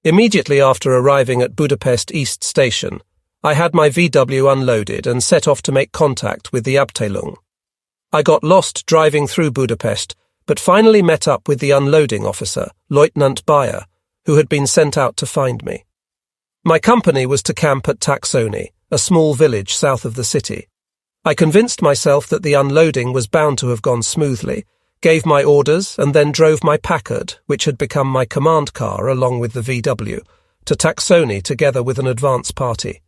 Immediately after arriving at Budapest East Station, I had my VW unloaded and set off to make contact with the Abteilung. I got lost driving through Budapest, but finally met up with the unloading officer, Lieutenant Bayer, who had been sent out to find me. My company was to camp at Taxony, a small village south of the city. I convinced myself that the unloading was bound to have gone smoothly, gave my orders, and then drove my Packard, which had become my command car along with the VW, to Taxony together with an advance party.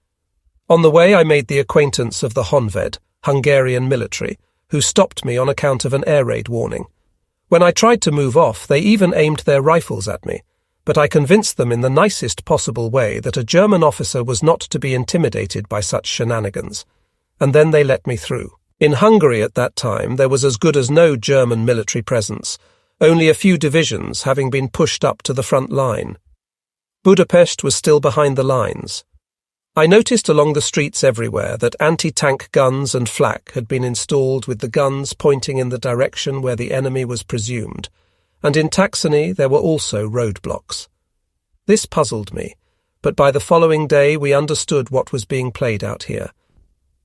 On the way I made the acquaintance of the Honved, Hungarian military, who stopped me on account of an air raid warning. When I tried to move off, they even aimed their rifles at me, but I convinced them in the nicest possible way that a German officer was not to be intimidated by such shenanigans, and then they let me through. In Hungary at that time there was as good as no German military presence, only a few divisions having been pushed up to the front line. Budapest was still behind the lines. I noticed along the streets everywhere that anti-tank guns and flak had been installed with the guns pointing in the direction where the enemy was presumed, and in Taxony there were also roadblocks. This puzzled me, but by the following day we understood what was being played out here.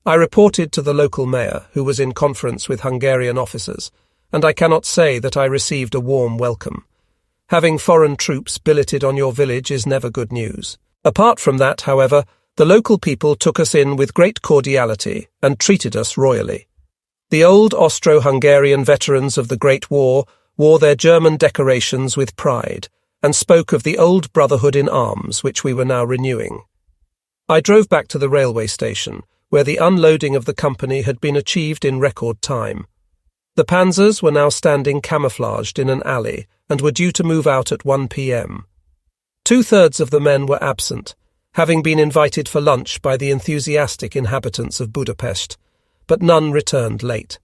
I reported to the local mayor, who was in conference with Hungarian officers, and I cannot say that I received a warm welcome. Having foreign troops billeted on your village is never good news. Apart from that, however, the local people took us in with great cordiality and treated us royally. The old Austro-Hungarian veterans of the Great War wore their German decorations with pride, and spoke of the old brotherhood in arms which we were now renewing. I drove back to the railway station, where the unloading of the company had been achieved in record time. The panzers were now standing camouflaged in an alley, and were due to move out at 1 p.m. 2/3 of the men were absent, having been invited for lunch by the enthusiastic inhabitants of Budapest, but none returned late.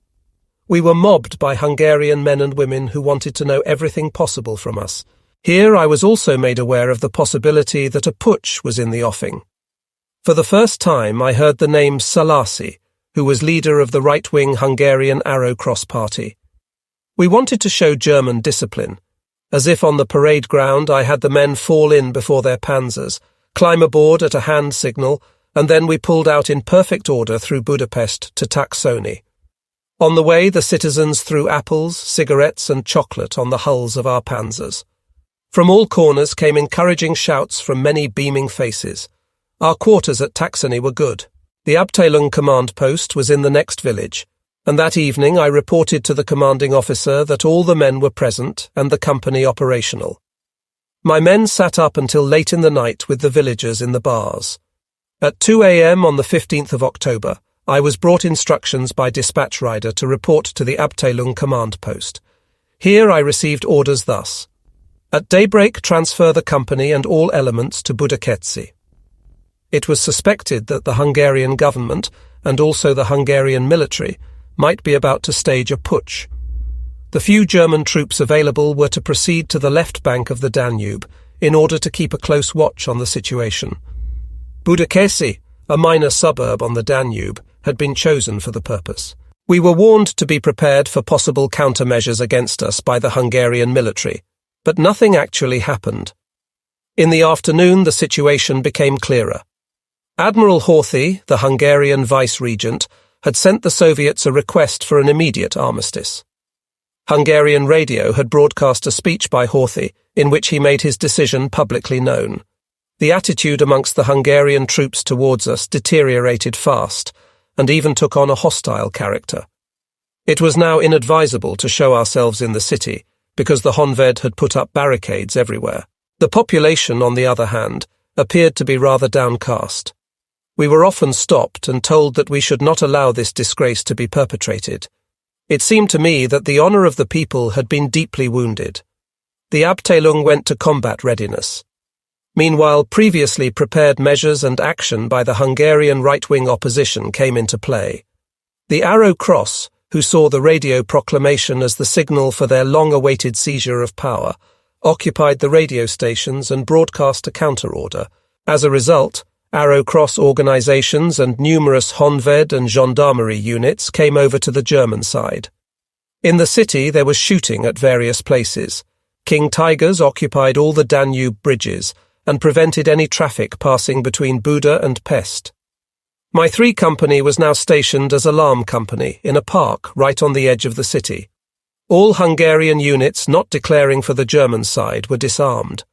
We were mobbed by Hungarian men and women who wanted to know everything possible from us. Here I was also made aware of the possibility that a putsch was in the offing. For the first time I heard the name Szalasi, who was leader of the right-wing Hungarian Arrow Cross Party. We wanted to show German discipline. As if on the parade ground I had the men fall in before their panzers, climb aboard at a hand signal, and then we pulled out in perfect order through Budapest to Taxony. On the way, the citizens threw apples, cigarettes and chocolate on the hulls of our panzers. From all corners came encouraging shouts from many beaming faces. Our quarters at Taxony were good. The Abteilung command post was in the next village, and that evening I reported to the commanding officer that all the men were present and the company operational. My men sat up until late in the night with the villagers in the bars. At 2 a.m. on the 15th of October, I was brought instructions by dispatch rider to report to the Abteilung command post. Here I received orders thus: at daybreak transfer the company and all elements to Budakeszi. It was suspected that the Hungarian government, and also the Hungarian military, might be about to stage a putsch. The few German troops available were to proceed to the left bank of the Danube in order to keep a close watch on the situation. Budakeszi, a minor suburb on the Danube, had been chosen for the purpose. We were warned to be prepared for possible countermeasures against us by the Hungarian military, but nothing actually happened. In the afternoon, the situation became clearer. Admiral Horthy, the Hungarian vice-regent, had sent the Soviets a request for an immediate armistice. Hungarian radio had broadcast a speech by Horthy in which he made his decision publicly known. The attitude amongst the Hungarian troops towards us deteriorated fast, and even took on a hostile character. It was now inadvisable to show ourselves in the city, because the Honved had put up barricades everywhere. The population, on the other hand, appeared to be rather downcast. We were often stopped and told that we should not allow this disgrace to be perpetrated. It seemed to me that the honour of the people had been deeply wounded. The Abteilung went to combat readiness. Meanwhile, previously prepared measures and action by the Hungarian right-wing opposition came into play. The Arrow Cross, who saw the radio proclamation as the signal for their long-awaited seizure of power, occupied the radio stations and broadcast a counter-order. As a result, Arrow Cross organizations and numerous Honved and gendarmerie units came over to the German side. In the city there was shooting at various places. King Tigers occupied all the Danube bridges, and prevented any traffic passing between Buda and Pest. My 3 company was now stationed as alarm company in a park right on the edge of the city. All Hungarian units not declaring for the German side were disarmed.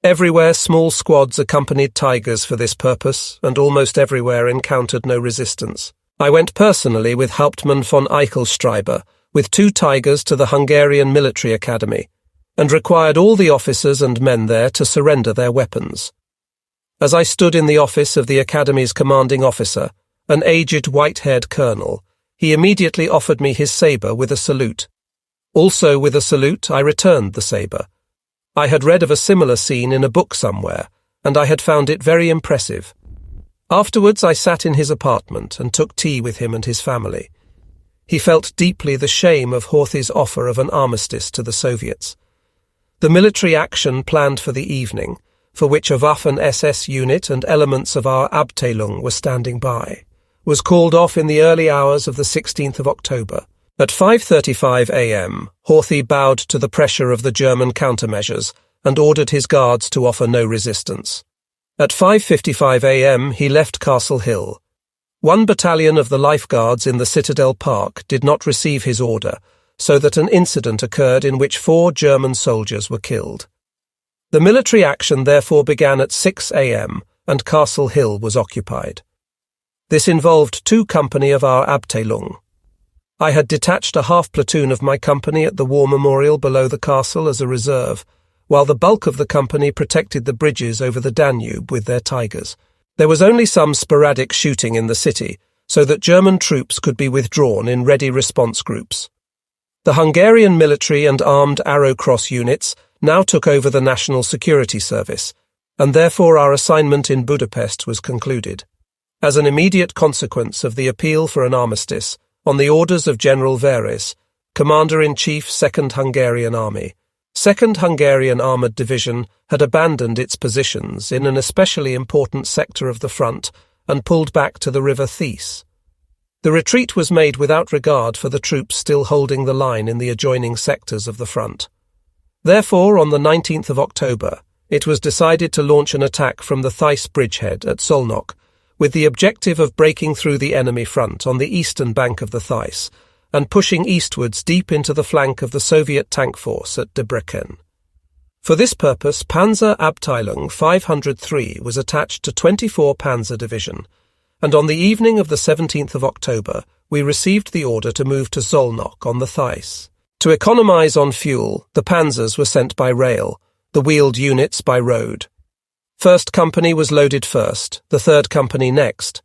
Everywhere small squads accompanied Tigers for this purpose, and almost everywhere encountered no resistance. I went personally with Hauptmann von Eichelstreiber with 2 Tigers to the Hungarian Military Academy, and required all the officers and men there to surrender their weapons. As I stood in the office of the Academy's commanding officer, an aged white-haired colonel, he immediately offered me his sabre with a salute. Also with a salute, I returned the sabre. I had read of a similar scene in a book somewhere, and I had found it very impressive. Afterwards, I sat in his apartment and took tea with him and his family. He felt deeply the shame of Horthy's offer of an armistice to the Soviets. The military action planned for the evening, for which a Waffen-SS unit and elements of our Abteilung were standing by, was called off in the early hours of the 16th of October. At 5:35 a.m., Horthy bowed to the pressure of the German countermeasures and ordered his guards to offer no resistance. At 5:55 a.m., he left Castle Hill. 1 battalion of the lifeguards in the Citadel Park did not receive his order, so that an incident occurred in which 4 German soldiers were killed. The military action therefore began at 6 a.m., and Castle Hill was occupied. This involved 2 company of our Abteilung. I had detached a half-platoon of my company at the War Memorial below the castle as a reserve, while the bulk of the company protected the bridges over the Danube with their Tigers. There was only some sporadic shooting in the city, so that German troops could be withdrawn in ready response groups. The Hungarian military and armed Arrow Cross units now took over the National Security Service, and therefore our assignment in Budapest was concluded. As an immediate consequence of the appeal for an armistice, on the orders of General Veres, Commander-in-Chief 2nd Hungarian Army, 2nd Hungarian Armoured Division had abandoned its positions in an especially important sector of the front and pulled back to the River Theiss. The retreat was made without regard for the troops still holding the line in the adjoining sectors of the front. Therefore, on the 19th of October, it was decided to launch an attack from the Theiss bridgehead at Szolnok, with the objective of breaking through the enemy front on the eastern bank of the Theiss and pushing eastwards deep into the flank of the Soviet tank force at Debrecen. For this purpose, Panzer Abteilung 503 was attached to 24 Panzer Division, and on the evening of the 17th of October, we received the order to move to Szolnok on the Theiss. To economize on fuel, the panzers were sent by rail, the wheeled units by road. 1st Company was loaded first, the 3rd Company next.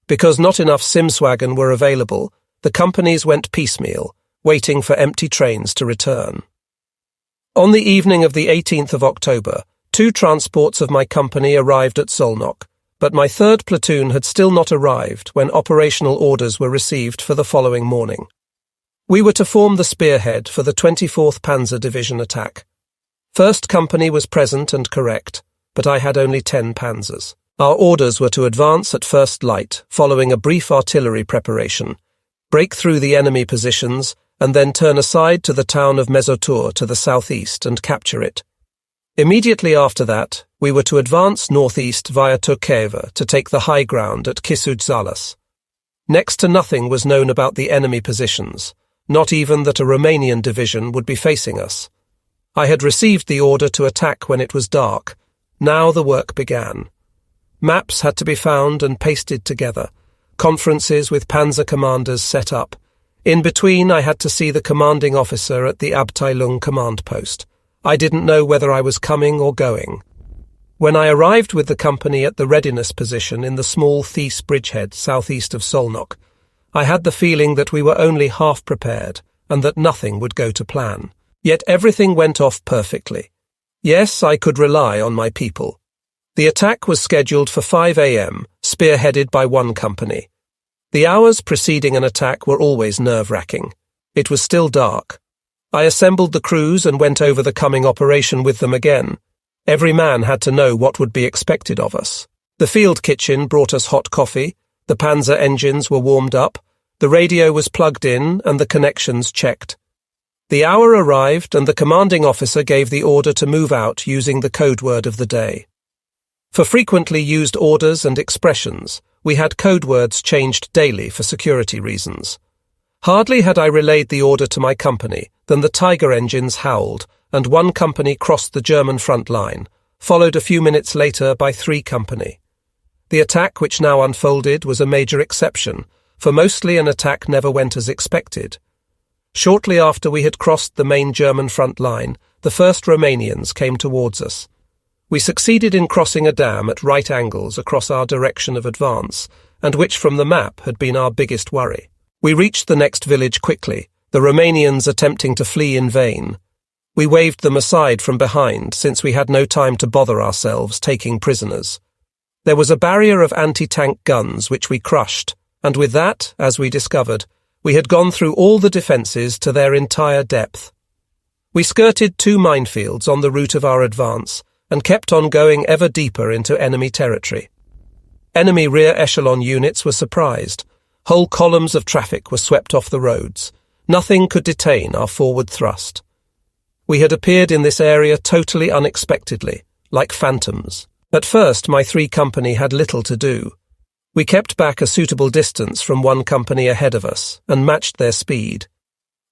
Because not enough Simswagen were available, the companies went piecemeal, waiting for empty trains to return. On the evening of the 18th of October, 2 transports of my company arrived at Szolnok, but my 3rd platoon had still not arrived when operational orders were received for the following morning. We were to form the spearhead for the 24th Panzer Division attack. 1st Company was present and correct, but I had only 10 panzers. Our orders were to advance at first light, following a brief artillery preparation, break through the enemy positions, and then turn aside to the town of Mezotur to the southeast and capture it. Immediately after that, we were to advance northeast via Turkeva to take the high ground at Kisudzsalas. Next to nothing was known about the enemy positions, not even that a Romanian division would be facing us. I had received the order to attack when it was dark. Now the work began. Maps had to be found and pasted together, conferences with panzer commanders set up. In between, I had to see the commanding officer at the Abteilung command post. I didn't know whether I was coming or going. When I arrived with the company at the readiness position in the small Theiss bridgehead southeast of Szolnok, I had the feeling that we were only half prepared and that nothing would go to plan. Yet everything went off perfectly. Yes, I could rely on my people. The attack was scheduled for 5 a.m., spearheaded by 1 company. The hours preceding an attack were always nerve-wracking. It was still dark. I assembled the crews and went over the coming operation with them again. Every man had to know what would be expected of us. The field kitchen brought us hot coffee, the panzer engines were warmed up, the radio was plugged in and the connections checked. The hour arrived and the commanding officer gave the order to move out using the code word of the day. For frequently used orders and expressions, we had code words changed daily for security reasons. Hardly had I relayed the order to my company than the Tiger engines howled, and one company crossed the German front line, followed a few minutes later by 3 company. The attack which now unfolded was a major exception, for mostly an attack never went as expected. Shortly after we had crossed the main German front line, the first Romanians came towards us. We succeeded in crossing a dam at right angles across our direction of advance, and which from the map had been our biggest worry. We reached the next village quickly, the Romanians attempting to flee in vain. We waved them aside from behind, since we had no time to bother ourselves taking prisoners. There was a barrier of anti-tank guns which we crushed, and with that, as we discovered, we had gone through all the defences to their entire depth. We skirted 2 minefields on the route of our advance, and kept on going ever deeper into enemy territory. Enemy rear echelon units were surprised. Whole columns of traffic were swept off the roads. Nothing could detain our forward thrust. We had appeared in this area totally unexpectedly, like phantoms. At first, my 3 company had little to do. We kept back a suitable distance from one company ahead of us, and matched their speed.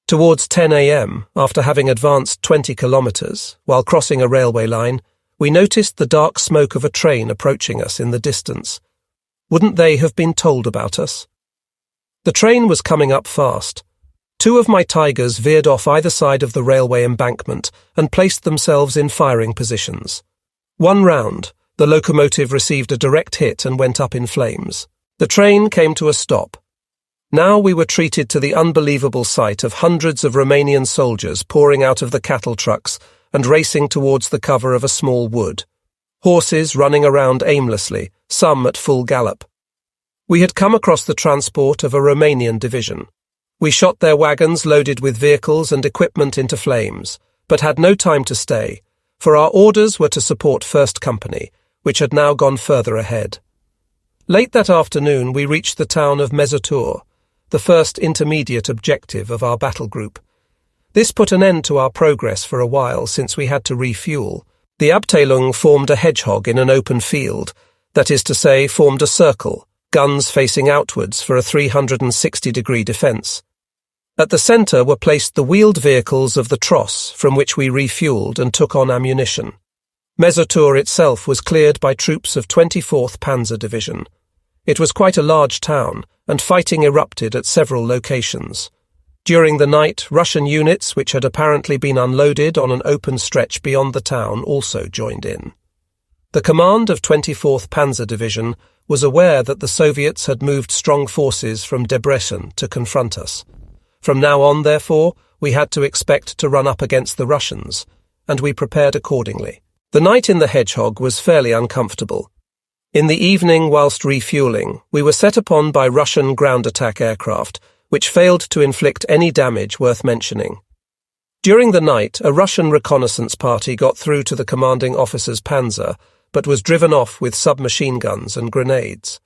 Towards 10 a.m., after having advanced 20 kilometers, while crossing a railway line, we noticed the dark smoke of a train approaching us in the distance. Wouldn't they have been told about us? The train was coming up fast. 2 of my Tigers veered off either side of the railway embankment and placed themselves in firing positions. One round, the locomotive received a direct hit and went up in flames. The train came to a stop. Now we were treated to the unbelievable sight of hundreds of Romanian soldiers pouring out of the cattle trucks and racing towards the cover of a small wood. Horses running around aimlessly, some at full gallop. We had come across the transport of a Romanian division. We shot their wagons loaded with vehicles and equipment into flames, but had no time to stay, for our orders were to support 1st Company, which had now gone further ahead. Late that afternoon we reached the town of Mezotur, the first intermediate objective of our battle group. This put an end to our progress for a while, since we had to refuel. The Abteilung formed a hedgehog in an open field, that is to say, formed a circle, guns facing outwards for a 360-degree defence. At the centre were placed the wheeled vehicles of the Tross, from which we refuelled and took on ammunition. Mezotur itself was cleared by troops of 24th Panzer Division. It was quite a large town, and fighting erupted at several locations. During the night, Russian units, which had apparently been unloaded on an open stretch beyond the town, also joined in. The command of 24th Panzer Division was aware that the Soviets had moved strong forces from Debrecen to confront us. From now on, therefore, we had to expect to run up against the Russians, and we prepared accordingly. The night in the Hedgehog was fairly uncomfortable. In the evening, whilst refuelling, we were set upon by Russian ground attack aircraft, which failed to inflict any damage worth mentioning. During the night, a Russian reconnaissance party got through to the commanding officer's panzer, but was driven off with submachine guns and grenades.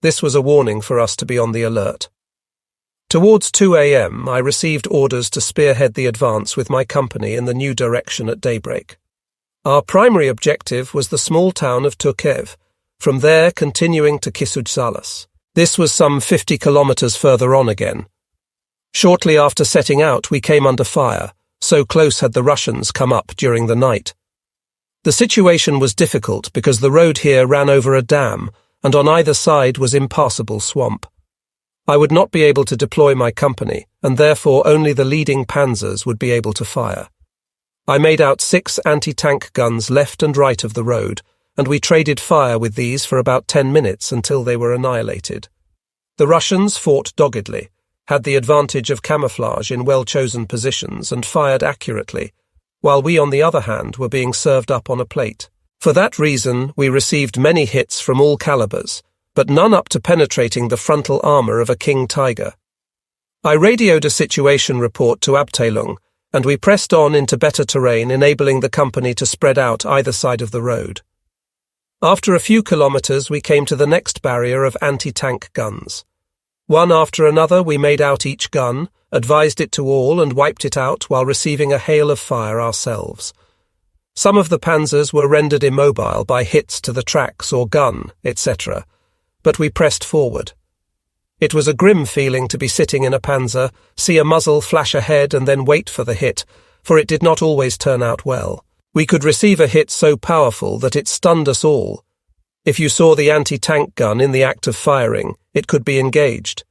This was a warning for us to be on the alert. Towards 2 a.m., I received orders to spearhead the advance with my company in the new direction at daybreak. Our primary objective was the small town of Turkev, from there continuing to Kisudzhalas. This was some 50 kilometers further on again. Shortly after setting out, we came under fire, so close had the Russians come up during the night. The situation was difficult because the road here ran over a dam, and on either side was impassable swamp. I would not be able to deploy my company, and therefore only the leading panzers would be able to fire. I made out 6 anti-tank guns left and right of the road, and we traded fire with these for about 10 minutes until they were annihilated. The Russians fought doggedly, had the advantage of camouflage in well-chosen positions and fired accurately, while we, on the other hand, were being served up on a plate. For that reason, we received many hits from all calibers, but none up to penetrating the frontal armour of a King Tiger. I radioed a situation report to Abteilung, and we pressed on into better terrain, enabling the company to spread out either side of the road. After a few kilometres, we came to the next barrier of anti-tank guns. One after another, we made out each gun, advised it to all, and wiped it out while receiving a hail of fire ourselves. Some of the panzers were rendered immobile by hits to the tracks or gun, etc., but we pressed forward. It was a grim feeling to be sitting in a panzer, see a muzzle flash ahead and then wait for the hit, for it did not always turn out well. We could receive a hit so powerful that it stunned us all. If you saw the anti-tank gun in the act of firing, it could be engaged.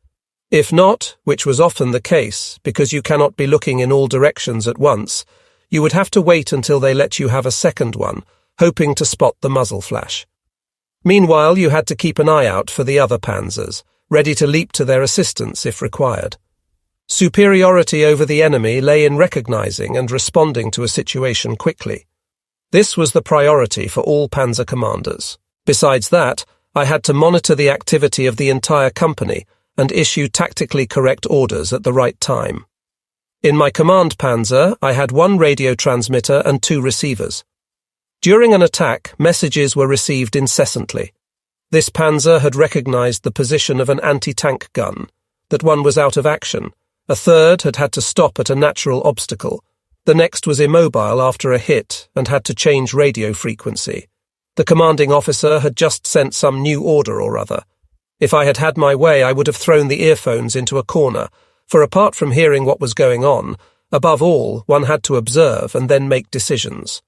If not, which was often the case, because you cannot be looking in all directions at once, you would have to wait until they let you have a second one, hoping to spot the muzzle flash. Meanwhile, you had to keep an eye out for the other panzers, ready to leap to their assistance if required. Superiority over the enemy lay in recognizing and responding to a situation quickly. This was the priority for all panzer commanders. Besides that, I had to monitor the activity of the entire company and issue tactically correct orders at the right time. In my command panzer, I had one radio transmitter and 2 receivers. During an attack, messages were received incessantly. This panzer had recognized the position of an anti-tank gun, that one was out of action. A third had had to stop at a natural obstacle. The next was immobile after a hit and had to change radio frequency. The commanding officer had just sent some new order or other. If I had had my way, I would have thrown the earphones into a corner, for apart from hearing what was going on, above all, one had to observe and then make decisions.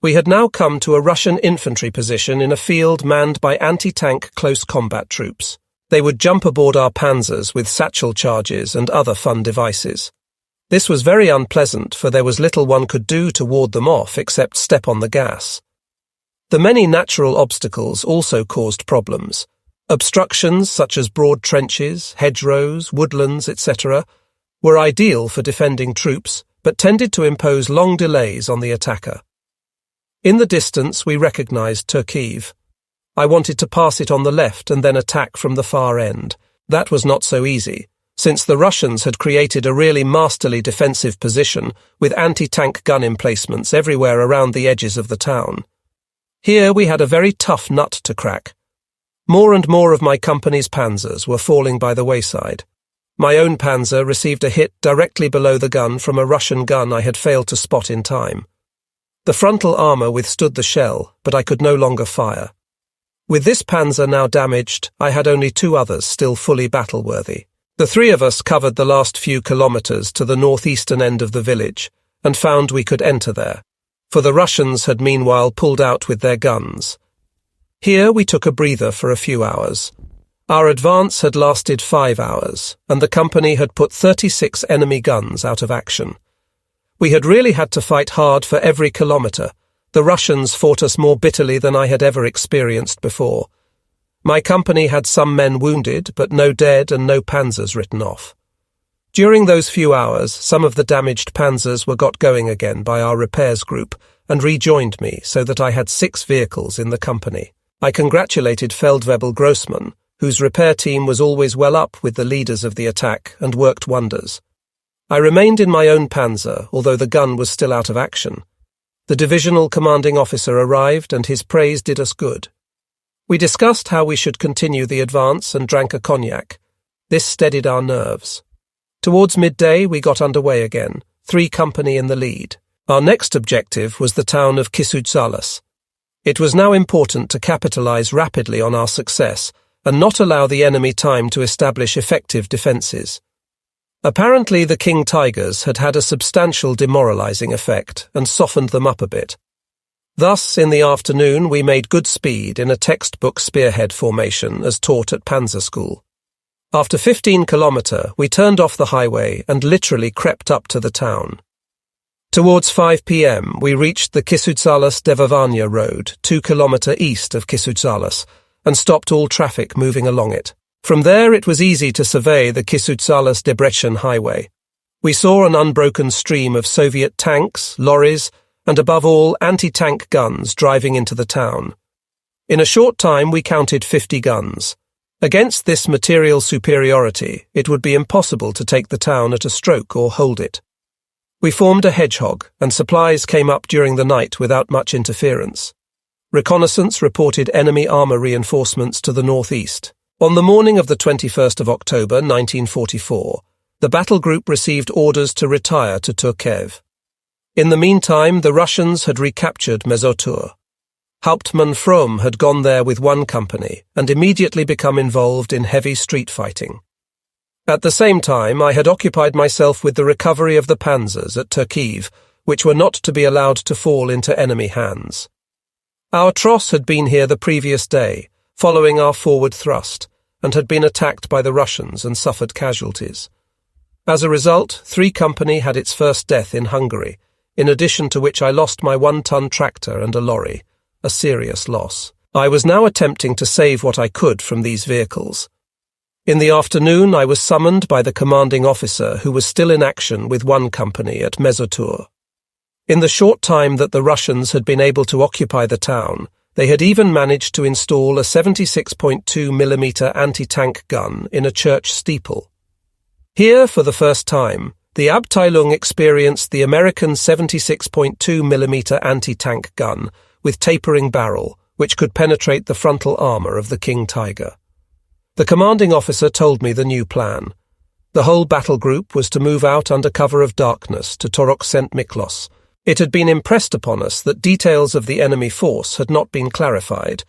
We had now come to a Russian infantry position in a field manned by anti-tank close combat troops. They would jump aboard our panzers with satchel charges and other fun devices. This was very unpleasant, for there was little one could do to ward them off except step on the gas. The many natural obstacles also caused problems. Obstructions such as broad trenches, hedgerows, woodlands, etc., were ideal for defending troops, but tended to impose long delays on the attacker. In the distance, we recognized Turkiv. I wanted to pass it on the left and then attack from the far end. That was not so easy, since the Russians had created a really masterly defensive position with anti-tank gun emplacements everywhere around the edges of the town. Here we had a very tough nut to crack. More and more of my company's panzers were falling by the wayside. My own panzer received a hit directly below the gun from a Russian gun I had failed to spot in time. The frontal armour withstood the shell, but I could no longer fire. With this panzer now damaged, I had only 2 others still fully battle-worthy. The 3 of us covered the last few kilometres to the northeastern end of the village, and found we could enter there, for the Russians had meanwhile pulled out with their guns. Here we took a breather for a few hours. Our advance had lasted 5 hours, and the company had put 36 enemy guns out of action. We had really had to fight hard for every kilometre. The Russians fought us more bitterly than I had ever experienced before. My company had some men wounded, but no dead and no panzers written off. During those few hours, some of the damaged panzers were got going again by our repairs group and rejoined me, so that I had 6 vehicles in the company. I congratulated Feldwebel Grossmann, whose repair team was always well up with the leaders of the attack and worked wonders. I remained in my own panzer, although the gun was still out of action. The divisional commanding officer arrived, and his praise did us good. We discussed how we should continue the advance and drank a cognac. This steadied our nerves. Towards midday, we got underway again, 3 company in the lead. Our next objective was the town of Kisudzales. It was now important to capitalize rapidly on our success and not allow the enemy time to establish effective defenses. Apparently, the King Tigers had had a substantial demoralizing effect and softened them up a bit. Thus, in the afternoon, we made good speed in a textbook spearhead formation as taught at Panzer School. After 15 kilometres, we turned off the highway and literally crept up to the town. Towards 5 p.m., we reached the Kisudzales-Devavanya road, 2 kilometres east of Kisudzales, and stopped all traffic moving along it. From there, it was easy to survey the Kisudzales-Debrecen highway. We saw an unbroken stream of Soviet tanks, lorries, and above all, anti-tank guns driving into the town. In a short time, we counted 50 guns. Against this material superiority, it would be impossible to take the town at a stroke or hold it. We formed a hedgehog, and supplies came up during the night without much interference. Reconnaissance reported enemy armour reinforcements to the northeast. On the morning of the 21st of October 1944, the battle group received orders to retire to Turkev. In the meantime, the Russians had recaptured Mezotur. Hauptmann Fromm had gone there with one company and immediately become involved in heavy street fighting. At the same time, I had occupied myself with the recovery of the panzers at Turkiv, which were not to be allowed to fall into enemy hands. Our Tross had been here the previous day, following our forward thrust, and had been attacked by the Russians and suffered casualties. As a result, 3 Company had its first death in Hungary, in addition to which I lost my 1-ton tractor and a lorry, a serious loss. I was now attempting to save what I could from these vehicles. In the afternoon, I was summoned by the commanding officer who was still in action with 1 company at Mezotur. In the short time that the Russians had been able to occupy the town, they had even managed to install a 76.2mm anti-tank gun in a church steeple. Here, for the first time, the Abteilung experienced the American 76.2mm anti-tank gun with tapering barrel, which could penetrate the frontal armor of the King Tiger. The commanding officer told me the new plan. The whole battle group was to move out under cover of darkness to Torok St. Miklos. It had been impressed upon us that details of the enemy force had not been clarified,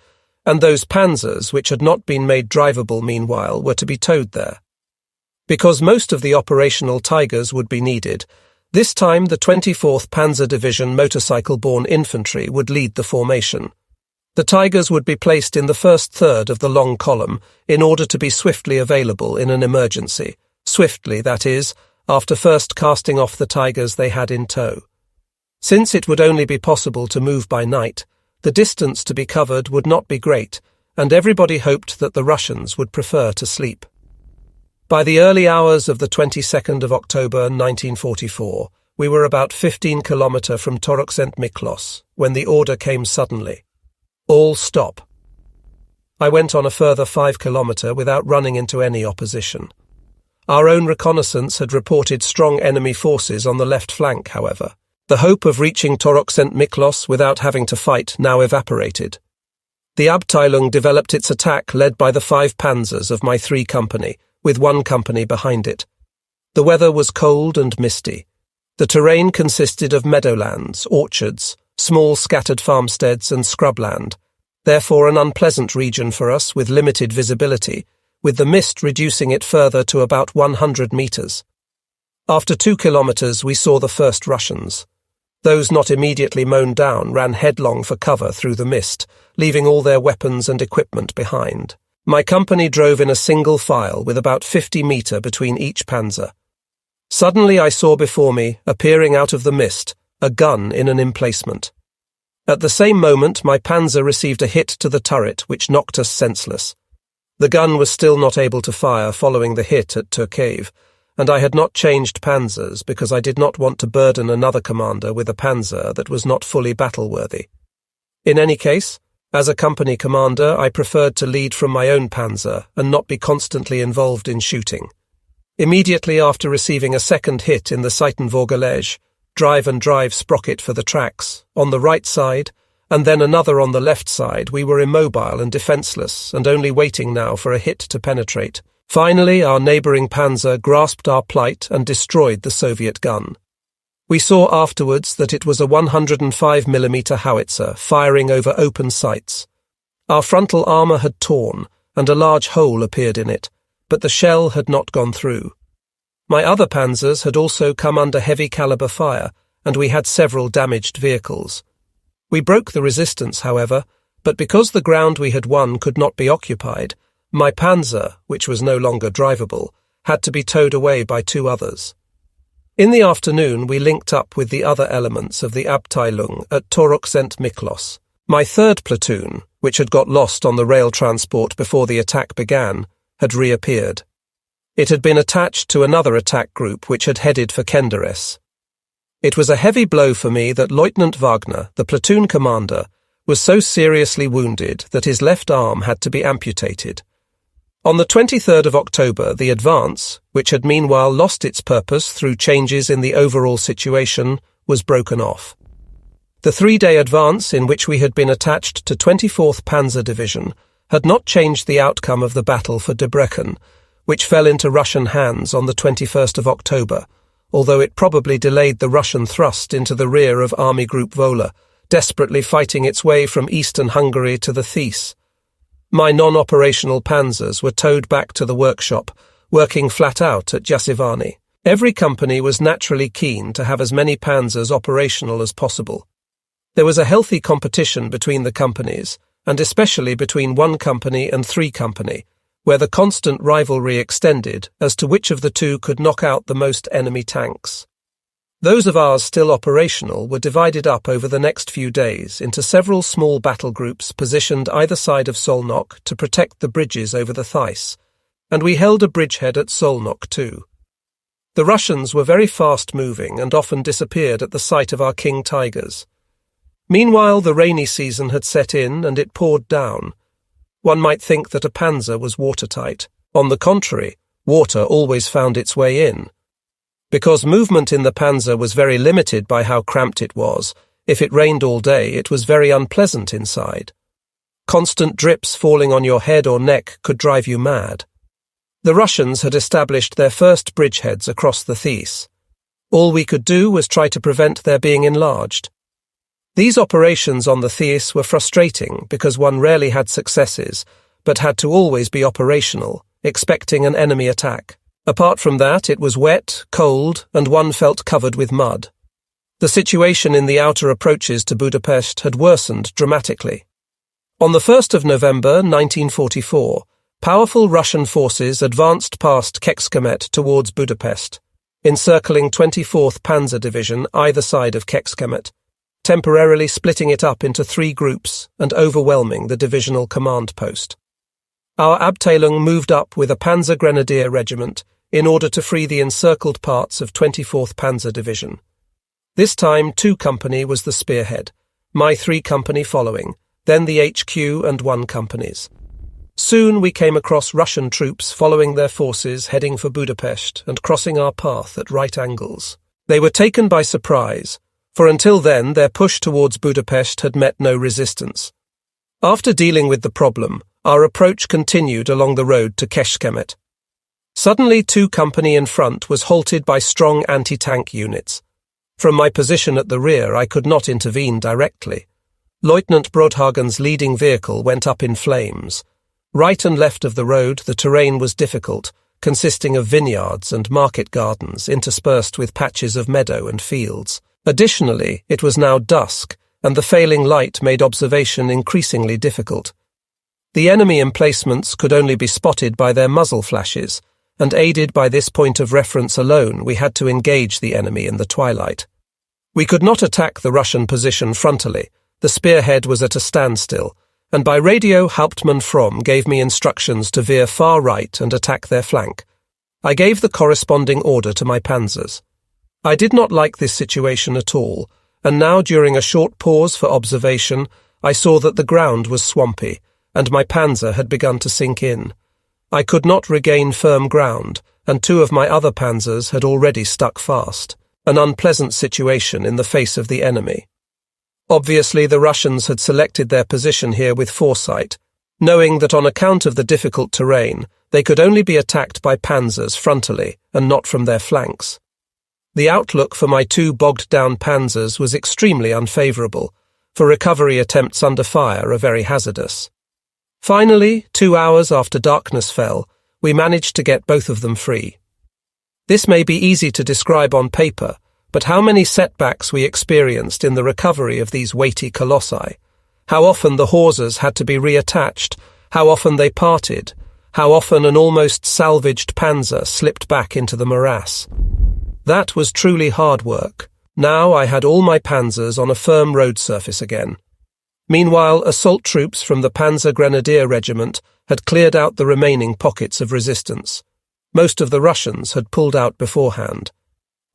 and those panzers which had not been made drivable meanwhile were to be towed there. Because most of the operational Tigers would be needed, this time the 24th Panzer Division motorcycle-borne infantry would lead the formation. The Tigers would be placed in the first third of the long column in order to be swiftly available in an emergency. Swiftly, that is, after first casting off the Tigers they had in tow. Since it would only be possible to move by night, the distance to be covered would not be great, and everybody hoped that the Russians would prefer to sleep. By the early hours of the 22nd of October 1944, we were about 15 kilometres from Torok St. Miklos, when the order came suddenly. All stop. I went on a further 5 kilometres without running into any opposition. Our own reconnaissance had reported strong enemy forces on the left flank, however. The hope of reaching Torok St. Miklos without having to fight now evaporated. The Abteilung developed its attack led by the 5 panzers of my 3 company, with 1 company behind it. The weather was cold and misty. The terrain consisted of meadowlands, orchards, small scattered farmsteads and scrubland, therefore an unpleasant region for us with limited visibility, with the mist reducing it further to about 100 meters. After 2 kilometers we saw the first Russians. Those not immediately mown down ran headlong for cover through the mist, leaving all their weapons and equipment behind. My company drove in a single file with about 50 metres between each panzer. Suddenly I saw before me, appearing out of the mist, a gun in an emplacement. At the same moment my panzer received a hit to the turret which knocked us senseless. The gun was still not able to fire following the hit at Turkiv, and I had not changed panzers because I did not want to burden another commander with a panzer that was not fully battle-worthy. In any case, as a company commander, I preferred to lead from my own panzer and not be constantly involved in shooting. Immediately after receiving a second hit in the Seitenvorgelege, drive sprocket for the tracks, on the right side, and then another on the left side, we were immobile and defenceless and only waiting now for a hit to penetrate. Finally, our neighbouring panzer grasped our plight and destroyed the Soviet gun. We saw afterwards that it was a 105mm howitzer firing over open sights. Our frontal armour had torn, and a large hole appeared in it, but the shell had not gone through. My other panzers had also come under heavy caliber fire, and we had several damaged vehicles. We broke the resistance, however, but because the ground we had won could not be occupied, my panzer, which was no longer drivable, had to be towed away by 2 others. In the afternoon we linked up with the other elements of the Abteilung at Torok St. Miklos. My 3rd platoon, which had got lost on the rail transport before the attack began, had reappeared. It had been attached to another attack group which had headed for Kenderes. It was a heavy blow for me that Lieutenant Wagner, the platoon commander, was so seriously wounded that his left arm had to be amputated. On the 23rd of October, the advance, which had meanwhile lost its purpose through changes in the overall situation, was broken off. The 3-day advance in which we had been attached to 24th Panzer Division had not changed the outcome of the battle for Debrecen, which fell into Russian hands on the 21st of October, although it probably delayed the Russian thrust into the rear of Army Group Wola, desperately fighting its way from eastern Hungary to the Theiss. My non-operational panzers were towed back to the workshop, working flat out at Jasivani. Every company was naturally keen to have as many panzers operational as possible. There was a healthy competition between the companies, and especially between 1 company and 3 company, where the constant rivalry extended as to which of the two could knock out the most enemy tanks. Those of ours still operational were divided up over the next few days into several small battle groups positioned either side of Szolnok to protect the bridges over the Theiss, and we held a bridgehead at Szolnok too. The Russians were very fast-moving and often disappeared at the sight of our King Tigers. Meanwhile, the rainy season had set in and it poured down. One might think that a panzer was watertight. On the contrary, water always found its way in. Because movement in the panzer was very limited by how cramped it was, if it rained all day, it was very unpleasant inside. Constant drips falling on your head or neck could drive you mad. The Russians had established their first bridgeheads across the Theiss. All we could do was try to prevent their being enlarged. These operations on the Theiss were frustrating because one rarely had successes, but had to always be operational, expecting an enemy attack. Apart from that, it was wet, cold, and one felt covered with mud. The situation in the outer approaches to Budapest had worsened dramatically. On the 1st of November 1944, powerful Russian forces advanced past Kecskemét towards Budapest, encircling 24th Panzer Division either side of Kecskemét, temporarily splitting it up into 3 groups and overwhelming the divisional command post. Our Abteilung moved up with a Panzer Grenadier Regiment in order to free the encircled parts of 24th Panzer Division. This time 2 Company was the spearhead, my 3 Company following, then the HQ and 1 companies. Soon we came across Russian troops following their forces heading for Budapest and crossing our path at right angles. They were taken by surprise, for until then their push towards Budapest had met no resistance. After dealing with the problem, our approach continued along the road to Kecskemét. Suddenly 2 Company in front was halted by strong anti-tank units. From my position at the rear I could not intervene directly. Lieutenant Brodhagen's leading vehicle went up in flames. Right and left of the road the terrain was difficult, consisting of vineyards and market gardens interspersed with patches of meadow and fields. Additionally, it was now dusk, and the failing light made observation increasingly difficult. The enemy emplacements could only be spotted by their muzzle flashes, and aided by this point of reference alone, we had to engage the enemy in the twilight. We could not attack the Russian position frontally. The spearhead was at a standstill, and by radio Hauptmann Fromm gave me instructions to veer far right and attack their flank. I gave the corresponding order to my panzers. I did not like this situation at all, and now during a short pause for observation, I saw that the ground was swampy, and my panzer had begun to sink in. I could not regain firm ground, and 2 of my other panzers had already stuck fast, an unpleasant situation in the face of the enemy. Obviously, the Russians had selected their position here with foresight, knowing that on account of the difficult terrain, they could only be attacked by panzers frontally and not from their flanks. The outlook for my 2 bogged-down panzers was extremely unfavourable, for recovery attempts under fire are very hazardous. Finally, 2 hours after darkness fell, we managed to get both of them free. This may be easy to describe on paper, but how many setbacks we experienced in the recovery of these weighty colossi, how often the hawsers had to be reattached, how often they parted, how often an almost salvaged panzer slipped back into the morass. That was truly hard work. Now I had all my panzers on a firm road surface again. Meanwhile, assault troops from the Panzer Grenadier Regiment had cleared out the remaining pockets of resistance. Most of the Russians had pulled out beforehand.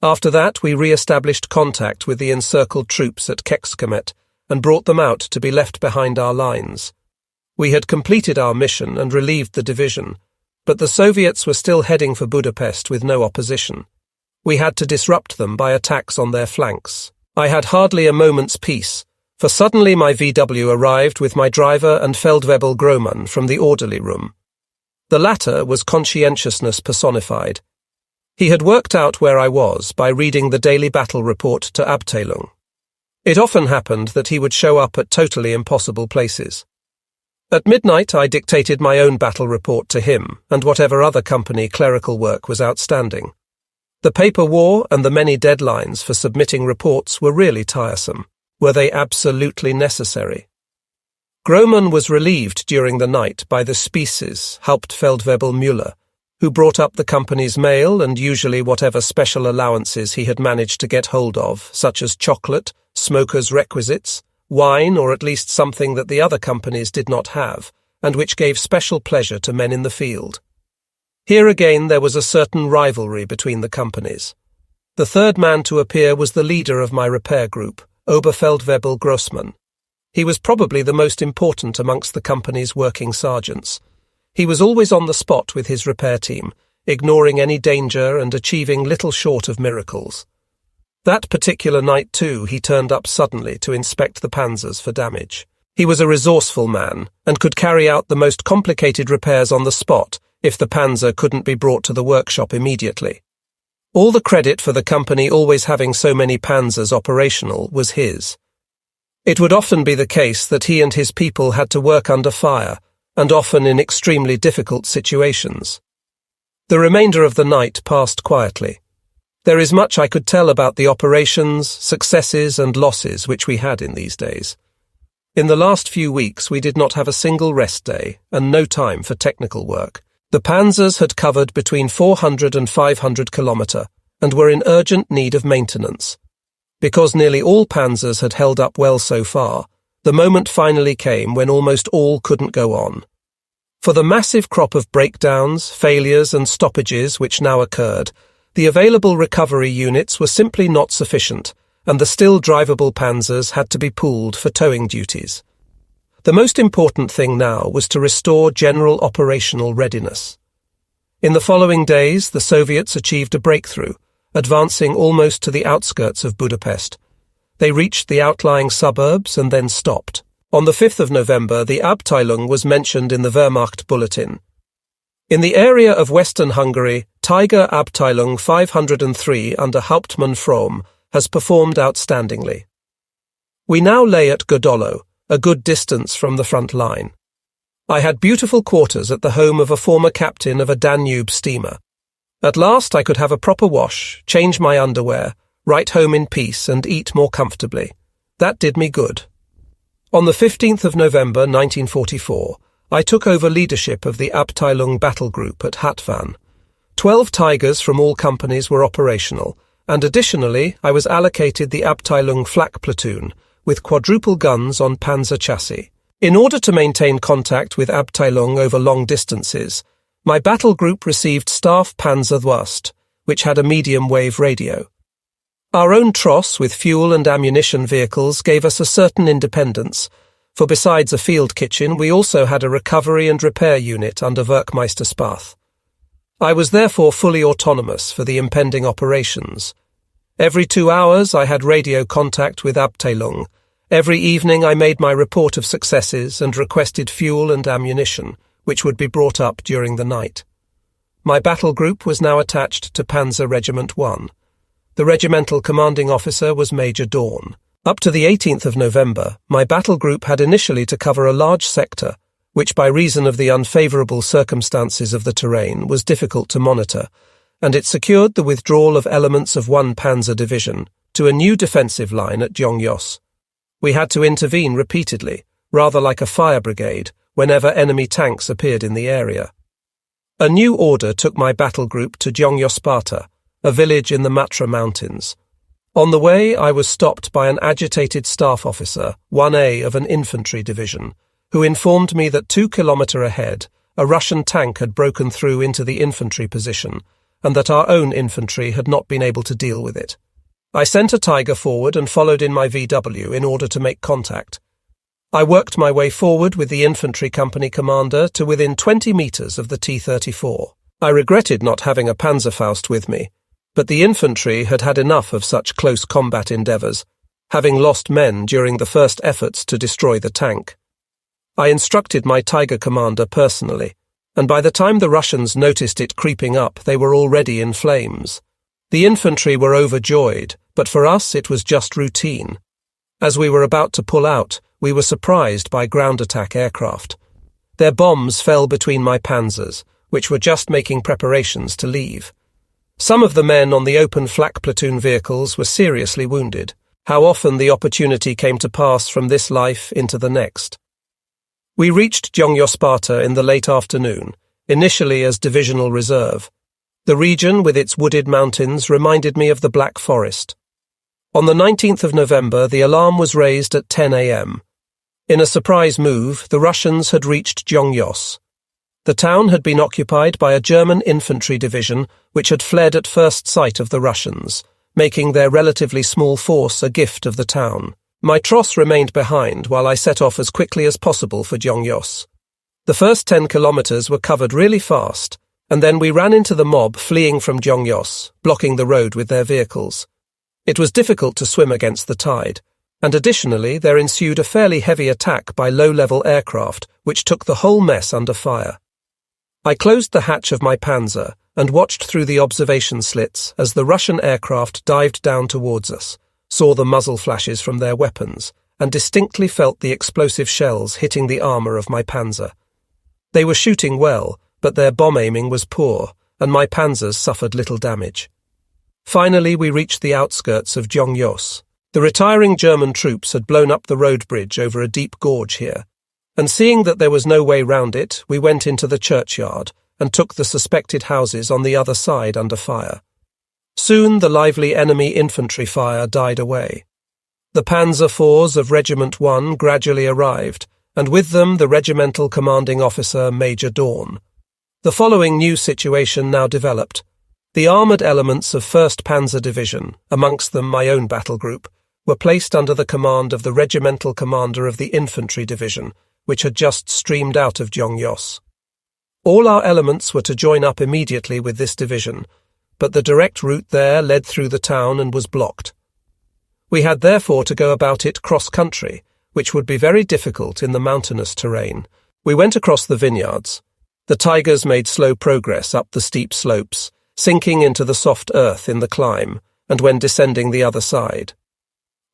After that, we re-established contact with the encircled troops at Kecskemét and brought them out to be left behind our lines. We had completed our mission and relieved the division, but the Soviets were still heading for Budapest with no opposition. We had to disrupt them by attacks on their flanks. I had hardly a moment's peace, for suddenly my VW arrived with my driver and Feldwebel Grohmann from the orderly room. The latter was conscientiousness personified. He had worked out where I was by reading the daily battle report to Abteilung. It often happened that he would show up at totally impossible places. At midnight, I dictated my own battle report to him and whatever other company clerical work was outstanding. The paper war and the many deadlines for submitting reports were really tiresome. Were they absolutely necessary? Grohmann was relieved during the night by the Species, Hauptfeldwebel Müller, who brought up the company's mail and usually whatever special allowances he had managed to get hold of, such as chocolate, smokers' requisites, wine, or at least something that the other companies did not have, and which gave special pleasure to men in the field. Here again there was a certain rivalry between the companies. The third man to appear was the leader of my repair group, Oberfeldwebel Grossmann. He was probably the most important amongst the company's working sergeants. He was always on the spot with his repair team, ignoring any danger and achieving little short of miracles. That particular night, too, he turned up suddenly to inspect the panzers for damage. He was a resourceful man and could carry out the most complicated repairs on the spot if the panzer couldn't be brought to the workshop immediately. All the credit for the company always having so many panzers operational was his. It would often be the case that he and his people had to work under fire, and often in extremely difficult situations. The remainder of the night passed quietly. There is much I could tell about the operations, successes and losses which we had in these days. In the last few weeks we did not have a single rest day and no time for technical work. The panzers had covered between 400 and 500 kilometres and were in urgent need of maintenance. Because nearly all panzers had held up well so far, the moment finally came when almost all couldn't go on. For the massive crop of breakdowns, failures and stoppages which now occurred, the available recovery units were simply not sufficient, and the still drivable panzers had to be pooled for towing duties. The most important thing now was to restore general operational readiness. In the following days, the Soviets achieved a breakthrough, advancing almost to the outskirts of Budapest. They reached the outlying suburbs and then stopped. On the 5th of November, the Abteilung was mentioned in the Wehrmacht bulletin. In the area of Western Hungary, Tiger Abteilung 503 under Hauptmann Fromm has performed outstandingly. We now lay at Godolo, a good distance from the front line. I had beautiful quarters at the home of a former captain of a Danube steamer. At last I could have a proper wash, change my underwear, write home in peace and eat more comfortably. That did me good. On the 15th of November 1944, I took over leadership of the Abteilung battle group at Hatvan. 12 Tigers from all companies were operational, and additionally I was allocated the Abteilung flak platoon with quadruple guns on panzer chassis. In order to maintain contact with Abteilung over long distances, my battle group received Staff Panzer Wurst, which had a medium-wave radio. Our own tross with fuel and ammunition vehicles gave us a certain independence, for besides a field kitchen we also had a recovery and repair unit under Werkmeister Spath. I was therefore fully autonomous for the impending operations. Every 2 hours I had radio contact with Abteilung. Every evening I made my report of successes and requested fuel and ammunition, which would be brought up during the night. My battle group was now attached to Panzer Regiment 1. The regimental commanding officer was Major Dawn. Up to the 18th of November, my battle group had initially to cover a large sector, which by reason of the unfavourable circumstances of the terrain was difficult to monitor, and it secured the withdrawal of elements of one Panzer division to a new defensive line at Gyöngyös. We had to intervene repeatedly, rather like a fire brigade, whenever enemy tanks appeared in the area. A new order took my battle group to Gyöngyös, a village in the Matra Mountains. On the way, I was stopped by an agitated staff officer, 1A of an infantry division, who informed me that 2 kilometres ahead, a Russian tank had broken through into the infantry position, and that our own infantry had not been able to deal with it. I sent a Tiger forward and followed in my VW in order to make contact. I worked my way forward with the infantry company commander to within 20 metres of the T-34. I regretted not having a Panzerfaust with me, but the infantry had had enough of such close combat endeavours, having lost men during the first efforts to destroy the tank. I instructed my Tiger commander personally, and by the time the Russians noticed it creeping up, they were already in flames. The infantry were overjoyed, but for us it was just routine. As we were about to pull out, we were surprised by ground attack aircraft. Their bombs fell between my panzers, which were just making preparations to leave. Some of the men on the open flak platoon vehicles were seriously wounded. How often the opportunity came to pass from this life into the next. We reached Gyeongyo-Sparta in the late afternoon, initially as divisional reserve. The region with its wooded mountains reminded me of the Black Forest. On the 19th of November, the alarm was raised at 10 a.m. In a surprise move, the Russians had reached Gyeongyos. The town had been occupied by a German infantry division which had fled at first sight of the Russians, making their relatively small force a gift of the town. My tross remained behind while I set off as quickly as possible for Gyeongyos. The first 10 kilometers were covered really fast, and then we ran into the mob fleeing from Gyeongyos, blocking the road with their vehicles. It was difficult to swim against the tide, and additionally there ensued a fairly heavy attack by low-level aircraft which took the whole mess under fire. I closed the hatch of my Panzer and watched through the observation slits as the Russian aircraft dived down towards us, saw the muzzle flashes from their weapons, and distinctly felt the explosive shells hitting the armour of my Panzer. They were shooting well, but their bomb aiming was poor, and my Panzers suffered little damage. Finally, we reached the outskirts of Gyeongyos. The retiring German troops had blown up the road bridge over a deep gorge here, and seeing that there was no way round it, we went into the churchyard and took the suspected houses on the other side under fire. Soon the lively enemy infantry fire died away. The Panzer IVs of Regiment 1 gradually arrived, and with them the regimental commanding officer Major Dawn. The following new situation now developed. The armoured elements of 1st Panzer Division, amongst them my own battle group, were placed under the command of the regimental commander of the infantry division, which had just streamed out of Gyeongyos. All our elements were to join up immediately with this division, but the direct route there led through the town and was blocked. We had therefore to go about it cross-country, which would be very difficult in the mountainous terrain. We went across the vineyards. The Tigers made slow progress up the steep slopes, sinking into the soft earth in the climb, and when descending the other side.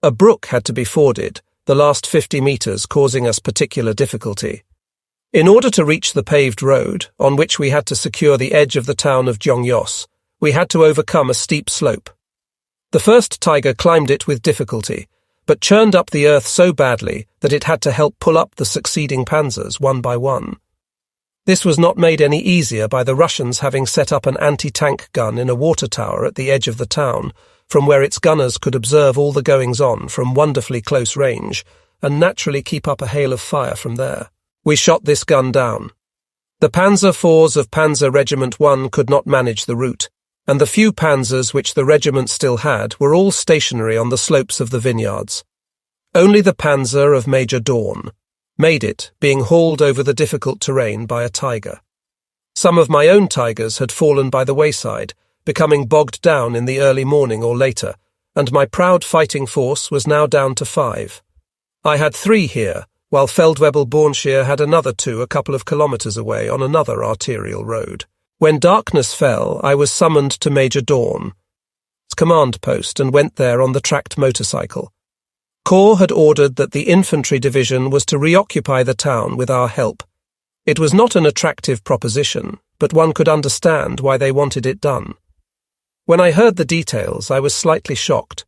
A brook had to be forded, the last 50 metres causing us particular difficulty. In order to reach the paved road, on which we had to secure the edge of the town of Gyeongyos, we had to overcome a steep slope. The first Tiger climbed it with difficulty, but churned up the earth so badly that it had to help pull up the succeeding panzers one by one. This was not made any easier by the Russians having set up an anti-tank gun in a water tower at the edge of the town, from where its gunners could observe all the goings-on from wonderfully close range, and naturally keep up a hail of fire from there. We shot this gun down. The Panzer IVs of Panzer Regiment 1 could not manage the route, and the few panzers which the regiment still had were all stationary on the slopes of the vineyards. Only the panzer of Major Dawn made it, being hauled over the difficult terrain by a Tiger. Some of my own Tigers had fallen by the wayside, becoming bogged down in the early morning or later, and my proud fighting force was now down to 5. I had 3 here, while Feldwebel Bornshire had another 2 a couple of kilometres away on another arterial road. When darkness fell, I was summoned to Major Dawn's command post and went there on the tracked motorcycle. Corps had ordered that the infantry division was to reoccupy the town with our help. It was not an attractive proposition, but one could understand why they wanted it done. When I heard the details, I was slightly shocked.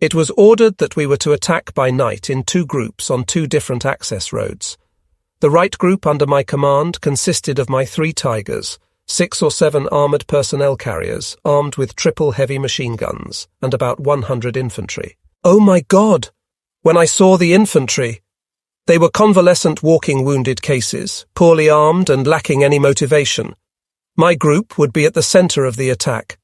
It was ordered that we were to attack by night in 2 groups on 2 different access roads. The right group under my command consisted of my 3 Tigers, 6 or 7 armoured personnel carriers armed with triple heavy machine guns, and about 100 infantry. Oh my God! When I saw the infantry, they were convalescent walking wounded cases, poorly armed and lacking any motivation. My group would be at the centre of the attack.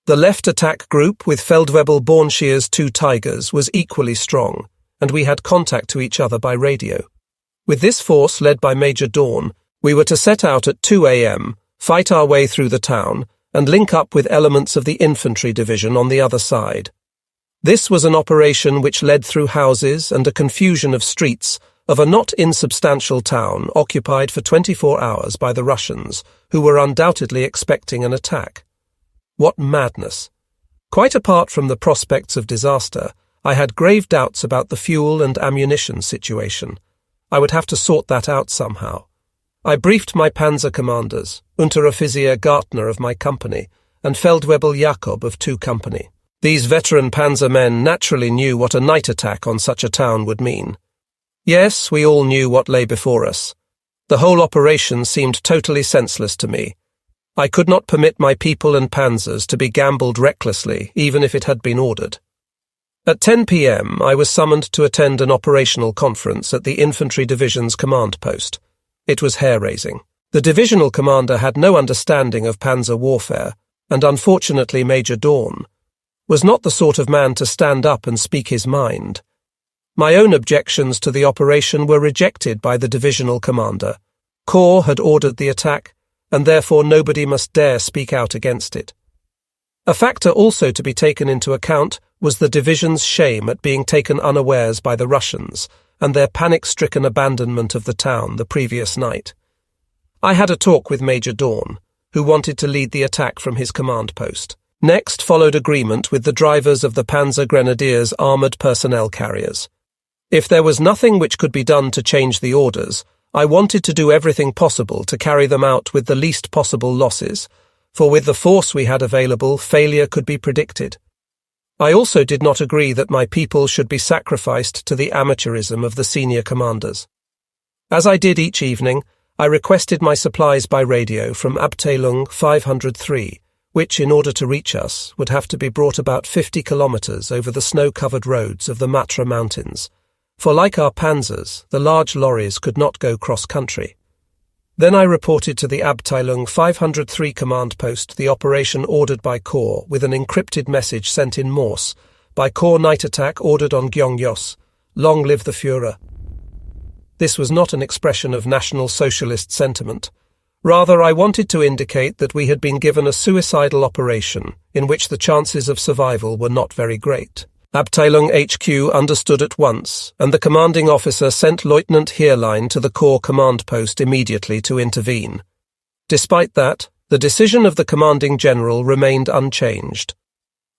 The left attack group with Feldwebel Bornshire's 2 Tigers was equally strong, and we had contact to each other by radio. With this force led by Major Dawn, we were to set out at 2 a.m., fight our way through the town, and link up with elements of the infantry division on the other side. This was an operation which led through houses and a confusion of streets, of a not insubstantial town occupied for 24 hours by the Russians, who were undoubtedly expecting an attack. What madness! Quite apart from the prospects of disaster, I had grave doubts about the fuel and ammunition situation. I would have to sort that out somehow. I briefed my panzer commanders, Unteroffizier Gartner of my company, and Feldwebel Jakob of 2 Company. These veteran panzer men naturally knew what a night attack on such a town would mean. Yes, we all knew what lay before us. The whole operation seemed totally senseless to me. I could not permit my people and panzers to be gambled recklessly, even if it had been ordered. At 10 p.m. I was summoned to attend an operational conference at the Infantry Division's command post. It was hair-raising. The divisional commander had no understanding of panzer warfare, and unfortunately Major Dawn was not the sort of man to stand up and speak his mind. My own objections to the operation were rejected by the divisional commander. Corps had ordered the attack, and therefore nobody must dare speak out against it. A factor also to be taken into account was the division's shame at being taken unawares by the Russians and their panic-stricken abandonment of the town the previous night. I had a talk with Major Dawn, who wanted to lead the attack from his command post. Next followed agreement with the drivers of the Panzer Grenadiers' armoured personnel carriers. If there was nothing which could be done to change the orders, I wanted to do everything possible to carry them out with the least possible losses, for with the force we had available, failure could be predicted. I also did not agree that my people should be sacrificed to the amateurism of the senior commanders. As I did each evening, I requested my supplies by radio from Abteilung 503, which, in order to reach us, would have to be brought about 50 kilometers over the snow-covered roads of the Matra Mountains, for like our panzers, the large lorries could not go cross-country. Then I reported to the Abteilung 503 command post the operation ordered by Corps with an encrypted message sent in Morse by Corps night attack ordered on Gyeongyos. Long live the Führer. This was not an expression of National Socialist sentiment. Rather, I wanted to indicate that we had been given a suicidal operation in which the chances of survival were not very great. Abteilung HQ understood at once, and the commanding officer sent Lieutenant Heerlein to the Corps command post immediately to intervene. Despite that, the decision of the commanding general remained unchanged.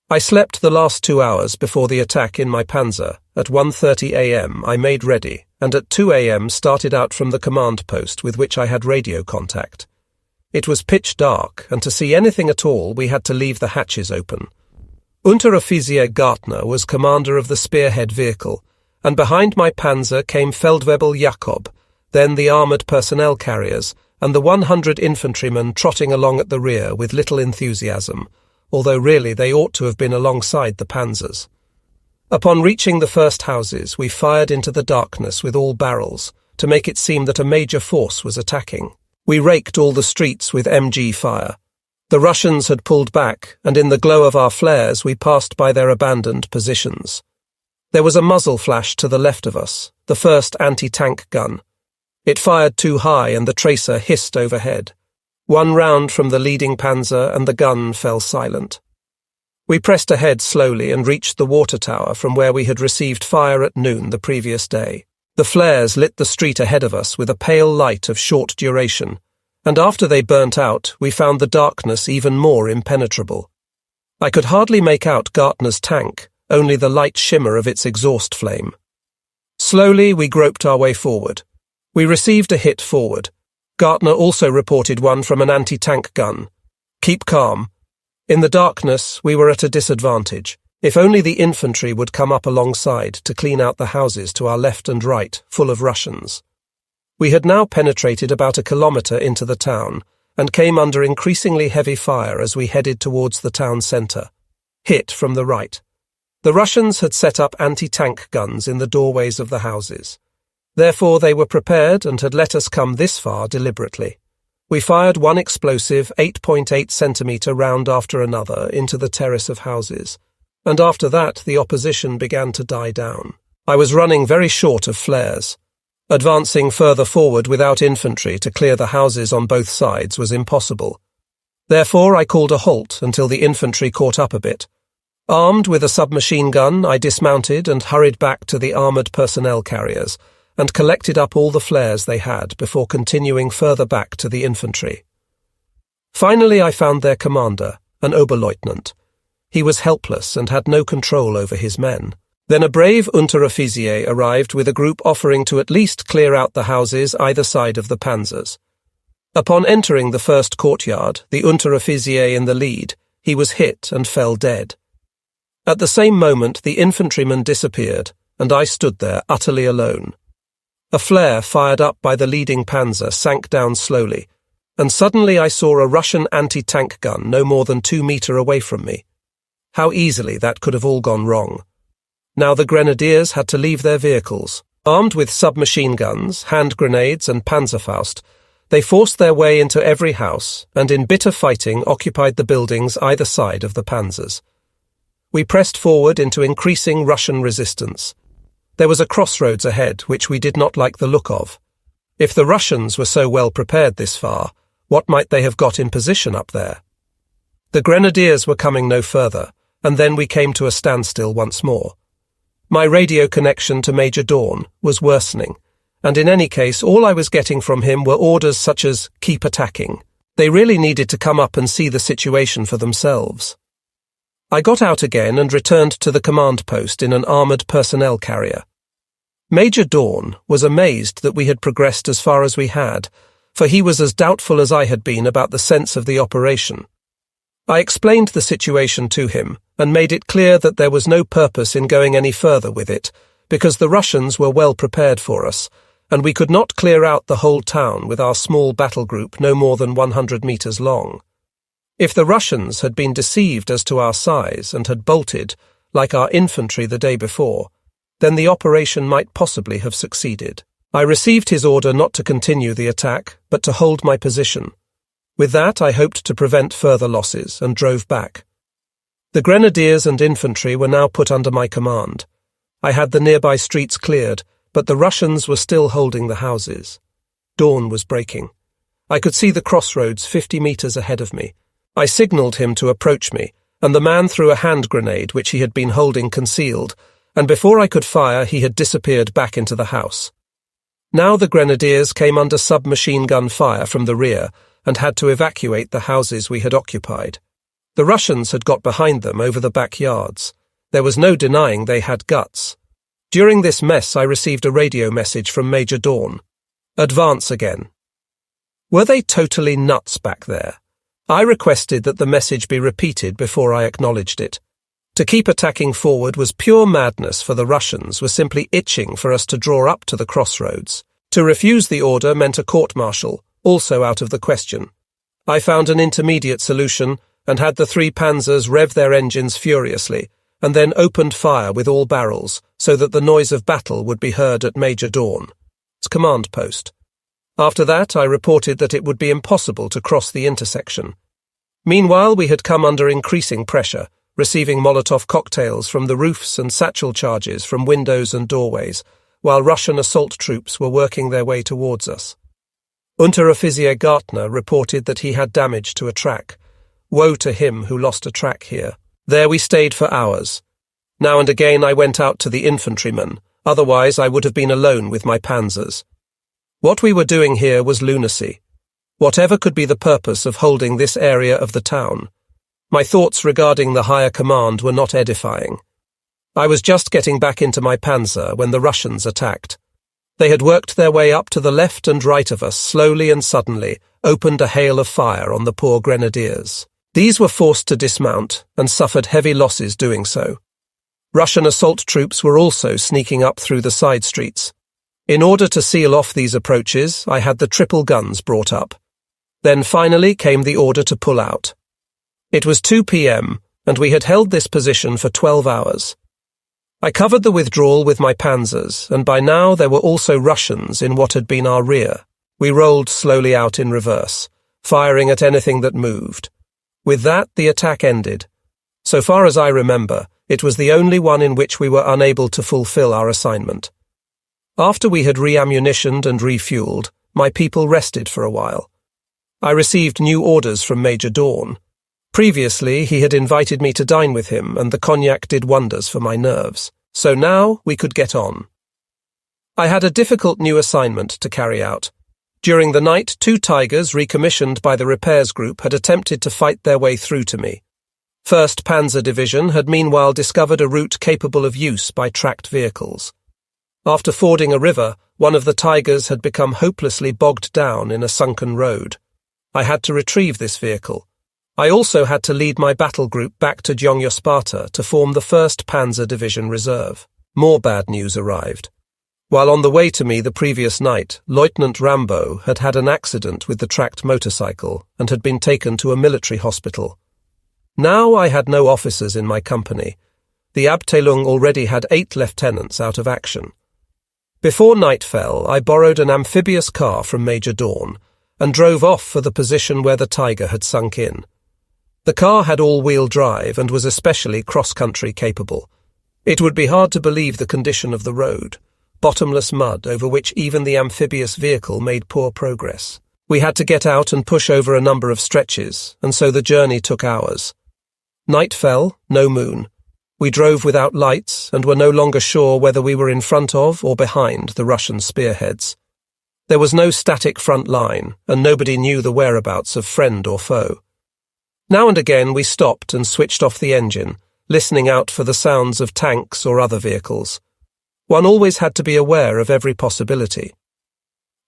I slept the last 2 hours before the attack in my panzer. At 1:30 a.m. I made ready, and at 2 a.m. started out from the command post with which I had radio contact. It was pitch dark, and to see anything at all we had to leave the hatches open. Unteroffizier Gartner was commander of the spearhead vehicle, and behind my panzer came Feldwebel Jakob, then the armoured personnel carriers, and the 100 infantrymen trotting along at the rear with little enthusiasm, although really they ought to have been alongside the panzers. Upon reaching the first houses, we fired into the darkness with all barrels, to make it seem that a major force was attacking. We raked all the streets with MG fire. The Russians had pulled back, and in the glow of our flares we passed by their abandoned positions. There was a muzzle flash to the left of us, the first anti-tank gun. It fired too high and the tracer hissed overhead. One round from the leading panzer and the gun fell silent. We pressed ahead slowly and reached the water tower from where we had received fire at noon the previous day. The flares lit the street ahead of us with a pale light of short duration, and after they burnt out, we found the darkness even more impenetrable. I could hardly make out Gartner's tank, only the light shimmer of its exhaust flame. Slowly we groped our way forward. We received a hit forward. Gartner also reported one from an anti-tank gun. Keep calm. In the darkness, we were at a disadvantage. If only the infantry would come up alongside to clean out the houses to our left and right, full of Russians. We had now penetrated about a kilometre into the town and came under increasingly heavy fire as we headed towards the town centre. Hit from the right. The Russians had set up anti-tank guns in the doorways of the houses. Therefore they were prepared and had let us come this far deliberately. We fired one explosive 8.8 centimetre round after another into the terrace of houses, and after that the opposition began to die down. I was running very short of flares. Advancing further forward without infantry to clear the houses on both sides was impossible. Therefore I called a halt until the infantry caught up a bit. Armed with a submachine gun, I dismounted and hurried back to the armoured personnel carriers, and collected up all the flares they had before continuing further back to the infantry. Finally, I found their commander, an Oberleutnant. He was helpless and had no control over his men. Then a brave Unteroffizier arrived with a group offering to at least clear out the houses either side of the panzers. Upon entering the first courtyard, the Unteroffizier in the lead, he was hit and fell dead. At the same moment, the infantryman disappeared, and I stood there utterly alone. A flare fired up by the leading panzer sank down slowly, and suddenly I saw a Russian anti-tank gun no more than 2 meters away from me. How easily that could have all gone wrong. Now the grenadiers had to leave their vehicles. Armed with submachine guns, hand grenades and Panzerfaust, they forced their way into every house and in bitter fighting occupied the buildings either side of the panzers. We pressed forward into increasing Russian resistance. There was a crossroads ahead which we did not like the look of. If the Russians were so well prepared this far, what might they have got in position up there? The grenadiers were coming no further, and then we came to a standstill once more. My radio connection to Major Dawn was worsening, and in any case all I was getting from him were orders such as keep attacking. They really needed to come up and see the situation for themselves. I got out again and returned to the command post in an armoured personnel carrier. Major Dawn was amazed that we had progressed as far as we had, for he was as doubtful as I had been about the sense of the operation. I explained the situation to him and made it clear that there was no purpose in going any further with it, because the Russians were well prepared for us, and we could not clear out the whole town with our small battle group no more than 100 meters long. If the Russians had been deceived as to our size and had bolted, like our infantry the day before, then the operation might possibly have succeeded. I received his order not to continue the attack, but to hold my position. With that, I hoped to prevent further losses and drove back. The grenadiers and infantry were now put under my command. I had the nearby streets cleared, but the Russians were still holding the houses. Dawn was breaking. I could see the crossroads 50 meters ahead of me. I signalled him to approach me, and the man threw a hand grenade which he had been holding concealed, and before I could fire he had disappeared back into the house. Now the grenadiers came under submachine gun fire from the rear and had to evacuate the houses we had occupied. The Russians had got behind them over the backyards. There was no denying they had guts. During this mess I received a radio message from Major Dawn. Advance again. Were they totally nuts back there? I requested that the message be repeated before I acknowledged it. To keep attacking forward was pure madness, for the Russians were simply itching for us to draw up to the crossroads. To refuse the order meant a court-martial, also out of the question. I found an intermediate solution and had the 3 panzers rev their engines furiously, and then opened fire with all barrels, so that the noise of battle would be heard at Major Dawn's command post. After that, I reported that it would be impossible to cross the intersection. Meanwhile, we had come under increasing pressure, receiving Molotov cocktails from the roofs and satchel charges from windows and doorways, while Russian assault troops were working their way towards us. Unteroffizier Gartner reported that he had damage to a track. Woe to him who lost a track here. There we stayed for hours. Now and again I went out to the infantrymen, otherwise I would have been alone with my panzers. What we were doing here was lunacy. Whatever could be the purpose of holding this area of the town? My thoughts regarding the higher command were not edifying. I was just getting back into my panzer when the Russians attacked. They had worked their way up to the left and right of us, slowly and suddenly, opened a hail of fire on the poor grenadiers. These were forced to dismount and suffered heavy losses doing so. Russian assault troops were also sneaking up through the side streets. In order to seal off these approaches, I had the triple guns brought up. Then finally came the order to pull out. It was 2 p.m., and we had held this position for 12 hours. I covered the withdrawal with my panzers, and by now there were also Russians in what had been our rear. We rolled slowly out in reverse, firing at anything that moved. With that, the attack ended. So far as I remember, it was the only one in which we were unable to fulfill our assignment. After we had re-ammunitioned and refueled, my people rested for a while. I received new orders from Major Dawn. Previously, he had invited me to dine with him, and the cognac did wonders for my nerves. So now we could get on. I had a difficult new assignment to carry out. During the night, 2 Tigers recommissioned by the repairs group had attempted to fight their way through to me. 1st Panzer Division had meanwhile discovered a route capable of use by tracked vehicles. After fording a river, one of the Tigers had become hopelessly bogged down in a sunken road. I had to retrieve this vehicle. I also had to lead my battle group back to Sparta to form the 1st Panzer Division Reserve. More bad news arrived. While on the way to me the previous night, Lieutenant Rambo had had an accident with the tracked motorcycle and had been taken to a military hospital. Now I had no officers in my company. The Abteilung already had 8 lieutenants out of action. Before night fell, I borrowed an amphibious car from Major Dawn and drove off for the position where the Tiger had sunk in. The car had all-wheel drive and was especially cross-country capable. It would be hard to believe the condition of the road, bottomless mud over which even the amphibious vehicle made poor progress. We had to get out and push over a number of stretches, and so the journey took hours. Night fell, no moon. We drove without lights and were no longer sure whether we were in front of or behind the Russian spearheads. There was no static front line, and nobody knew the whereabouts of friend or foe. Now and again we stopped and switched off the engine, listening out for the sounds of tanks or other vehicles. One always had to be aware of every possibility.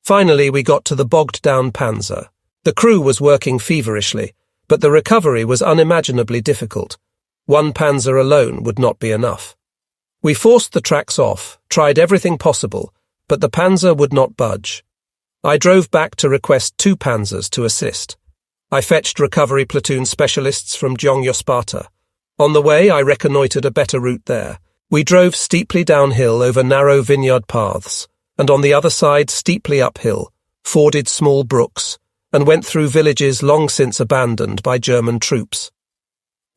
Finally we got to the bogged-down Panzer. The crew was working feverishly, but the recovery was unimaginably difficult. 1 Panzer alone would not be enough. We forced the tracks off, tried everything possible, but the Panzer would not budge. I drove back to request 2 Panzers to assist. I fetched recovery platoon specialists from Sparta. On the way, I reconnoitred a better route there. We drove steeply downhill over narrow vineyard paths, and on the other side steeply uphill, forded small brooks, and went through villages long since abandoned by German troops.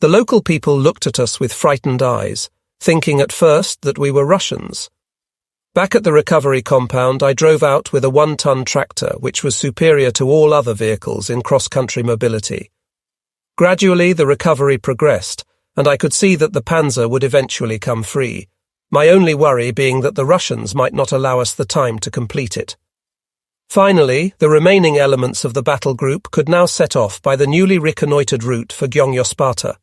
The local people looked at us with frightened eyes, thinking at first that we were Russians. Back at the recovery compound, I drove out with a 1-ton tractor which was superior to all other vehicles in cross-country mobility. Gradually, the recovery progressed, and I could see that the Panzer would eventually come free, my only worry being that the Russians might not allow us the time to complete it. Finally, the remaining elements of the battle group could now set off by the newly reconnoitred route for Sparta.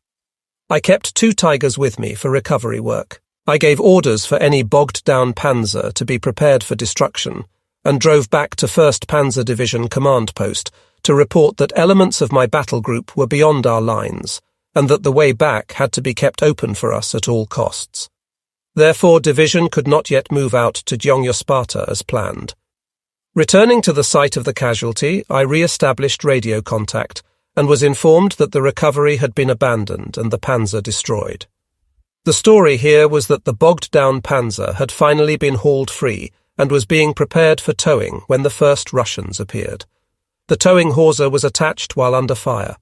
I kept 2 Tigers with me for recovery work. I gave orders for any bogged-down Panzer to be prepared for destruction, and drove back to 1st Panzer Division command post to report that elements of my battle group were beyond our lines, and that the way back had to be kept open for us at all costs. Therefore, division could not yet move out to Sparta as planned. Returning to the site of the casualty, I re-established radio contact and was informed that the recovery had been abandoned and the Panzer destroyed. The story here was that the bogged-down Panzer had finally been hauled free and was being prepared for towing when the first Russians appeared. The towing hawser was attached while under fire.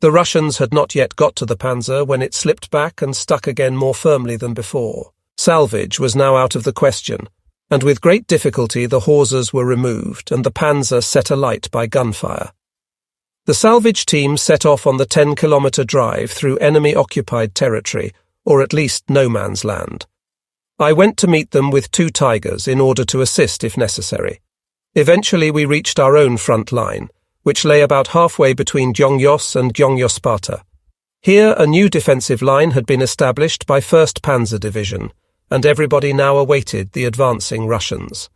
The Russians had not yet got to the Panzer when it slipped back and stuck again more firmly than before. Salvage was now out of the question, and with great difficulty the hawsers were removed and the Panzer set alight by gunfire. The salvage team set off on the 10-kilometre drive through enemy-occupied territory, or at least no man's land. I went to meet them with 2 Tigers in order to assist if necessary. Eventually we reached our own front line, which lay about halfway between Gyeongyos and Sparta. Here a new defensive line had been established by 1st Panzer Division, and everybody now awaited the advancing Russians.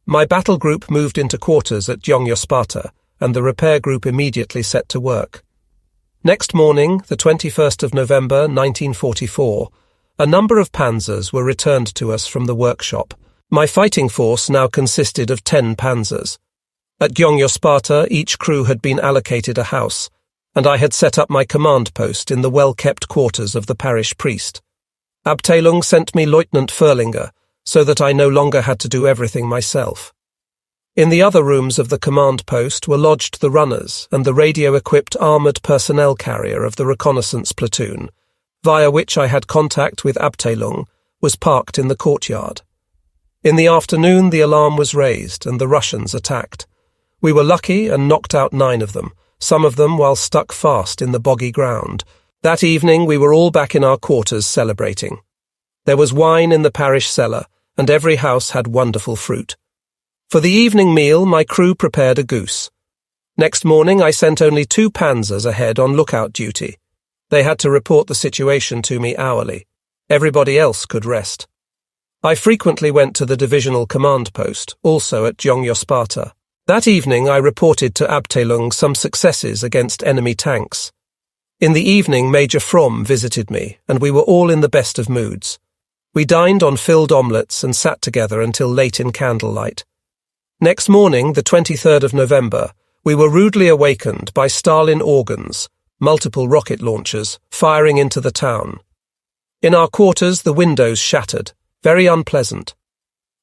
My battle group moved into quarters at Sparta, and the repair group immediately set to work. Next morning, the 21st of November 1944, a number of Panzers were returned to us from the workshop. My fighting force now consisted of 10 Panzers. At Sparta, each crew had been allocated a house, and I had set up my command post in the well-kept quarters of the parish priest. Abteilung sent me Lieutenant Furlinger, so that I no longer had to do everything myself. In the other rooms of the command post were lodged the runners and the radio-equipped armoured personnel carrier of the reconnaissance platoon, via which I had contact with Abteilung, was parked in the courtyard. In the afternoon the alarm was raised and the Russians attacked. We were lucky and knocked out 9 of them, some of them while stuck fast in the boggy ground. That evening we were all back in our quarters celebrating. There was wine in the parish cellar, and every house had wonderful fruit. For the evening meal, my crew prepared a goose. Next morning, I sent only 2 panzers ahead on lookout duty. They had to report the situation to me hourly. Everybody else could rest. I frequently went to the divisional command post, also at Gyeongyo-Sparta. That evening, I reported to Abteilung some successes against enemy tanks. In the evening, Major Fromm visited me, and we were all in the best of moods. We dined on filled omelettes and sat together until late in candlelight. Next morning, the 23rd of November, we were rudely awakened by Stalin organs, multiple rocket launchers, firing into the town. In our quarters, the windows shattered, very unpleasant.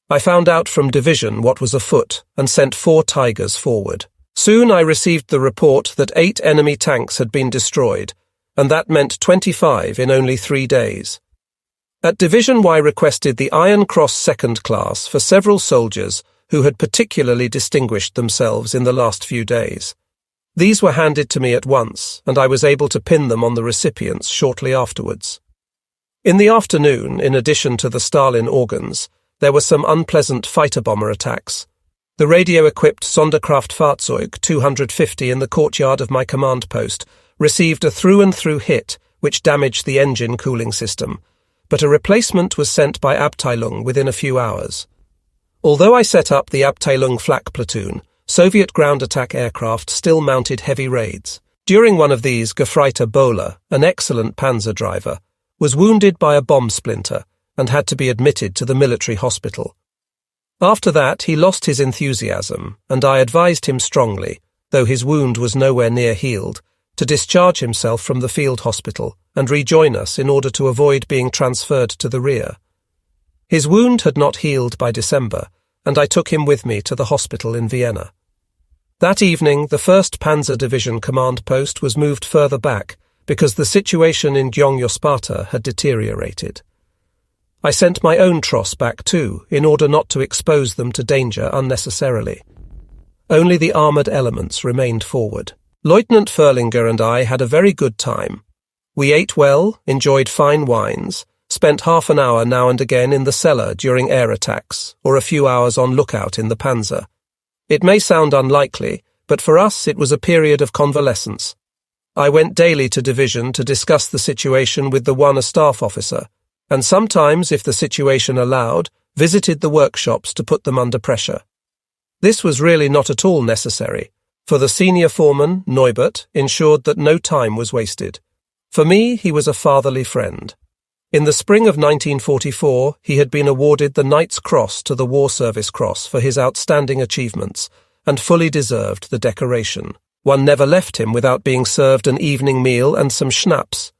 I found out from division what was afoot and sent 4 Tigers forward. Soon I received the report that 8 enemy tanks had been destroyed, and that meant 25 in only 3 days. At Division Y requested the Iron Cross Second Class for several soldiers who had particularly distinguished themselves in the last few days. These were handed to me at once, and I was able to pin them on the recipients shortly afterwards. In the afternoon, in addition to the Stalin organs, there were some unpleasant fighter-bomber attacks. The radio-equipped Sonderkraftfahrzeug 250 in the courtyard of my command post received a through-and-through hit which damaged the engine cooling system, but a replacement was sent by Abteilung within a few hours. Although I set up the Abteilung flak platoon, Soviet ground attack aircraft still mounted heavy raids. During one of these, Gefreiter Böhler, an excellent panzer driver, was wounded by a bomb splinter and had to be admitted to the military hospital. After that, he lost his enthusiasm, and I advised him strongly, though his wound was nowhere near healed, to discharge himself from the field hospital and rejoin us in order to avoid being transferred to the rear. His wound had not healed by December, and I took him with me to the hospital in Vienna. That evening, the 1st Panzer Division command post was moved further back because the situation in Gyeongyo-Sparta had deteriorated. I sent my own tross back too, in order not to expose them to danger unnecessarily. Only the armoured elements remained forward. Lieutenant Furlinger and I had a very good time. We ate well, enjoyed fine wines, spent half an hour now and again in the cellar during air attacks, or a few hours on lookout in the panzer. It may sound unlikely, but for us it was a period of convalescence. I went daily to division to discuss the situation with the one staff officer, and sometimes, if the situation allowed, visited the workshops to put them under pressure. This was really not at all necessary, for the senior foreman, Neubert, ensured that no time was wasted. For me, he was a fatherly friend. In the spring of 1944, he had been awarded the Knight's Cross to the War Service Cross for his outstanding achievements, and fully deserved the decoration. One never left him without being served an evening meal and some schnapps.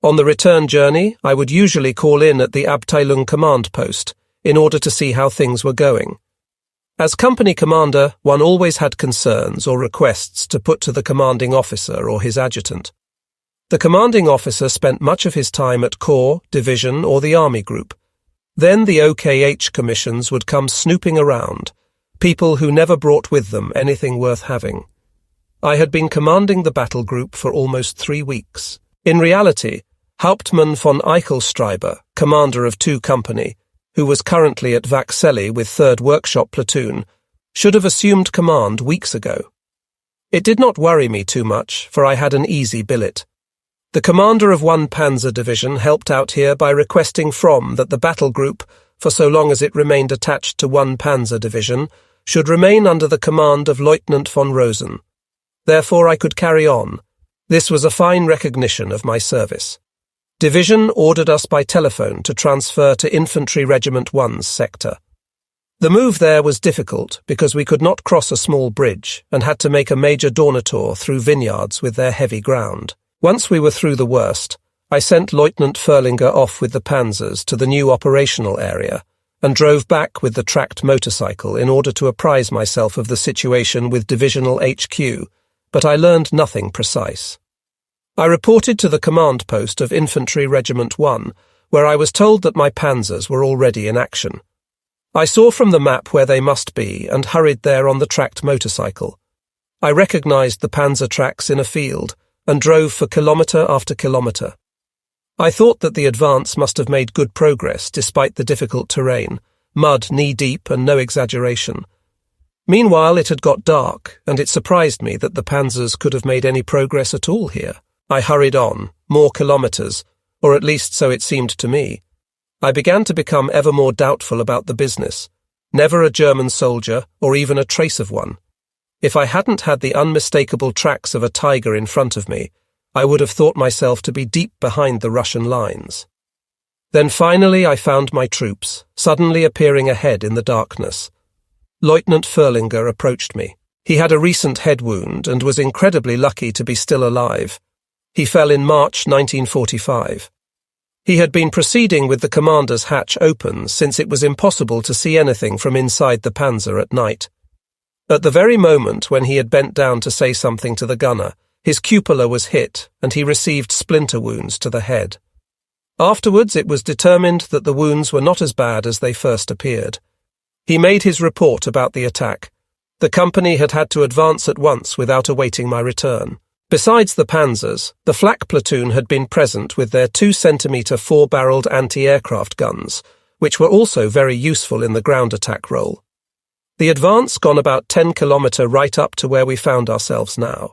On the return journey, I would usually call in at the Abteilung command post in order to see how things were going. As company commander, one always had concerns or requests to put to the commanding officer or his adjutant. The commanding officer spent much of his time at Corps, Division, or the Army Group. Then the OKH commissions would come snooping around, people who never brought with them anything worth having. I had been commanding the battle group for almost 3 weeks. In reality, Hauptmann von Eichelstreiber, commander of 2 Company, who was currently at Vakseli with 3rd Workshop Platoon, should have assumed command weeks ago. It did not worry me too much, for I had an easy billet. The commander of 1 Panzer Division helped out here by requesting from that the battle group, for so long as it remained attached to 1 Panzer Division, should remain under the command of Lieutenant von Rosen. Therefore I could carry on. This was a fine recognition of my service. Division ordered us by telephone to transfer to Infantry Regiment 1's sector. The move there was difficult because we could not cross a small bridge and had to make a major Dornatour through vineyards with their heavy ground. Once we were through the worst, I sent Lieutenant Furlinger off with the panzers to the new operational area and drove back with the tracked motorcycle in order to apprise myself of the situation with Divisional HQ, but I learned nothing precise. I reported to the command post of Infantry Regiment 1, where I was told that my panzers were already in action. I saw from the map where they must be and hurried there on the tracked motorcycle. I recognized the panzer tracks in a field and drove for kilometre after kilometre. I thought that the advance must have made good progress despite the difficult terrain, mud knee-deep and no exaggeration. Meanwhile, it had got dark, and it surprised me that the panzers could have made any progress at all here. I hurried on, more kilometers, or at least so it seemed to me. I began to become ever more doubtful about the business. Never a German soldier, or even a trace of one. If I hadn't had the unmistakable tracks of a tiger in front of me, I would have thought myself to be deep behind the Russian lines. Then finally I found my troops, suddenly appearing ahead in the darkness. Lieutenant Furlinger approached me. He had a recent head wound and was incredibly lucky to be still alive. He fell in March 1945. He had been proceeding with the commander's hatch open since it was impossible to see anything from inside the panzer at night. At the very moment when he had bent down to say something to the gunner, his cupola was hit and he received splinter wounds to the head. Afterwards it was determined that the wounds were not as bad as they first appeared. He made his report about the attack. The company had had to advance at once without awaiting my return. Besides the panzers, the flak platoon had been present with their 2-centimetre 4-barreled anti-aircraft guns, which were also very useful in the ground attack role. The advance gone about 10 kilometres right up to where we found ourselves now.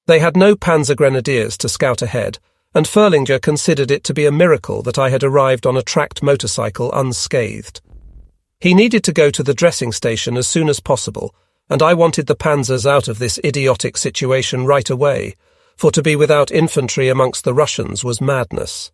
They had no panzer grenadiers to scout ahead, and Furlinger considered it to be a miracle that I had arrived on a tracked motorcycle unscathed. He needed to go to the dressing station as soon as possible, and I wanted the panzers out of this idiotic situation right away, for to be without infantry amongst the Russians was madness.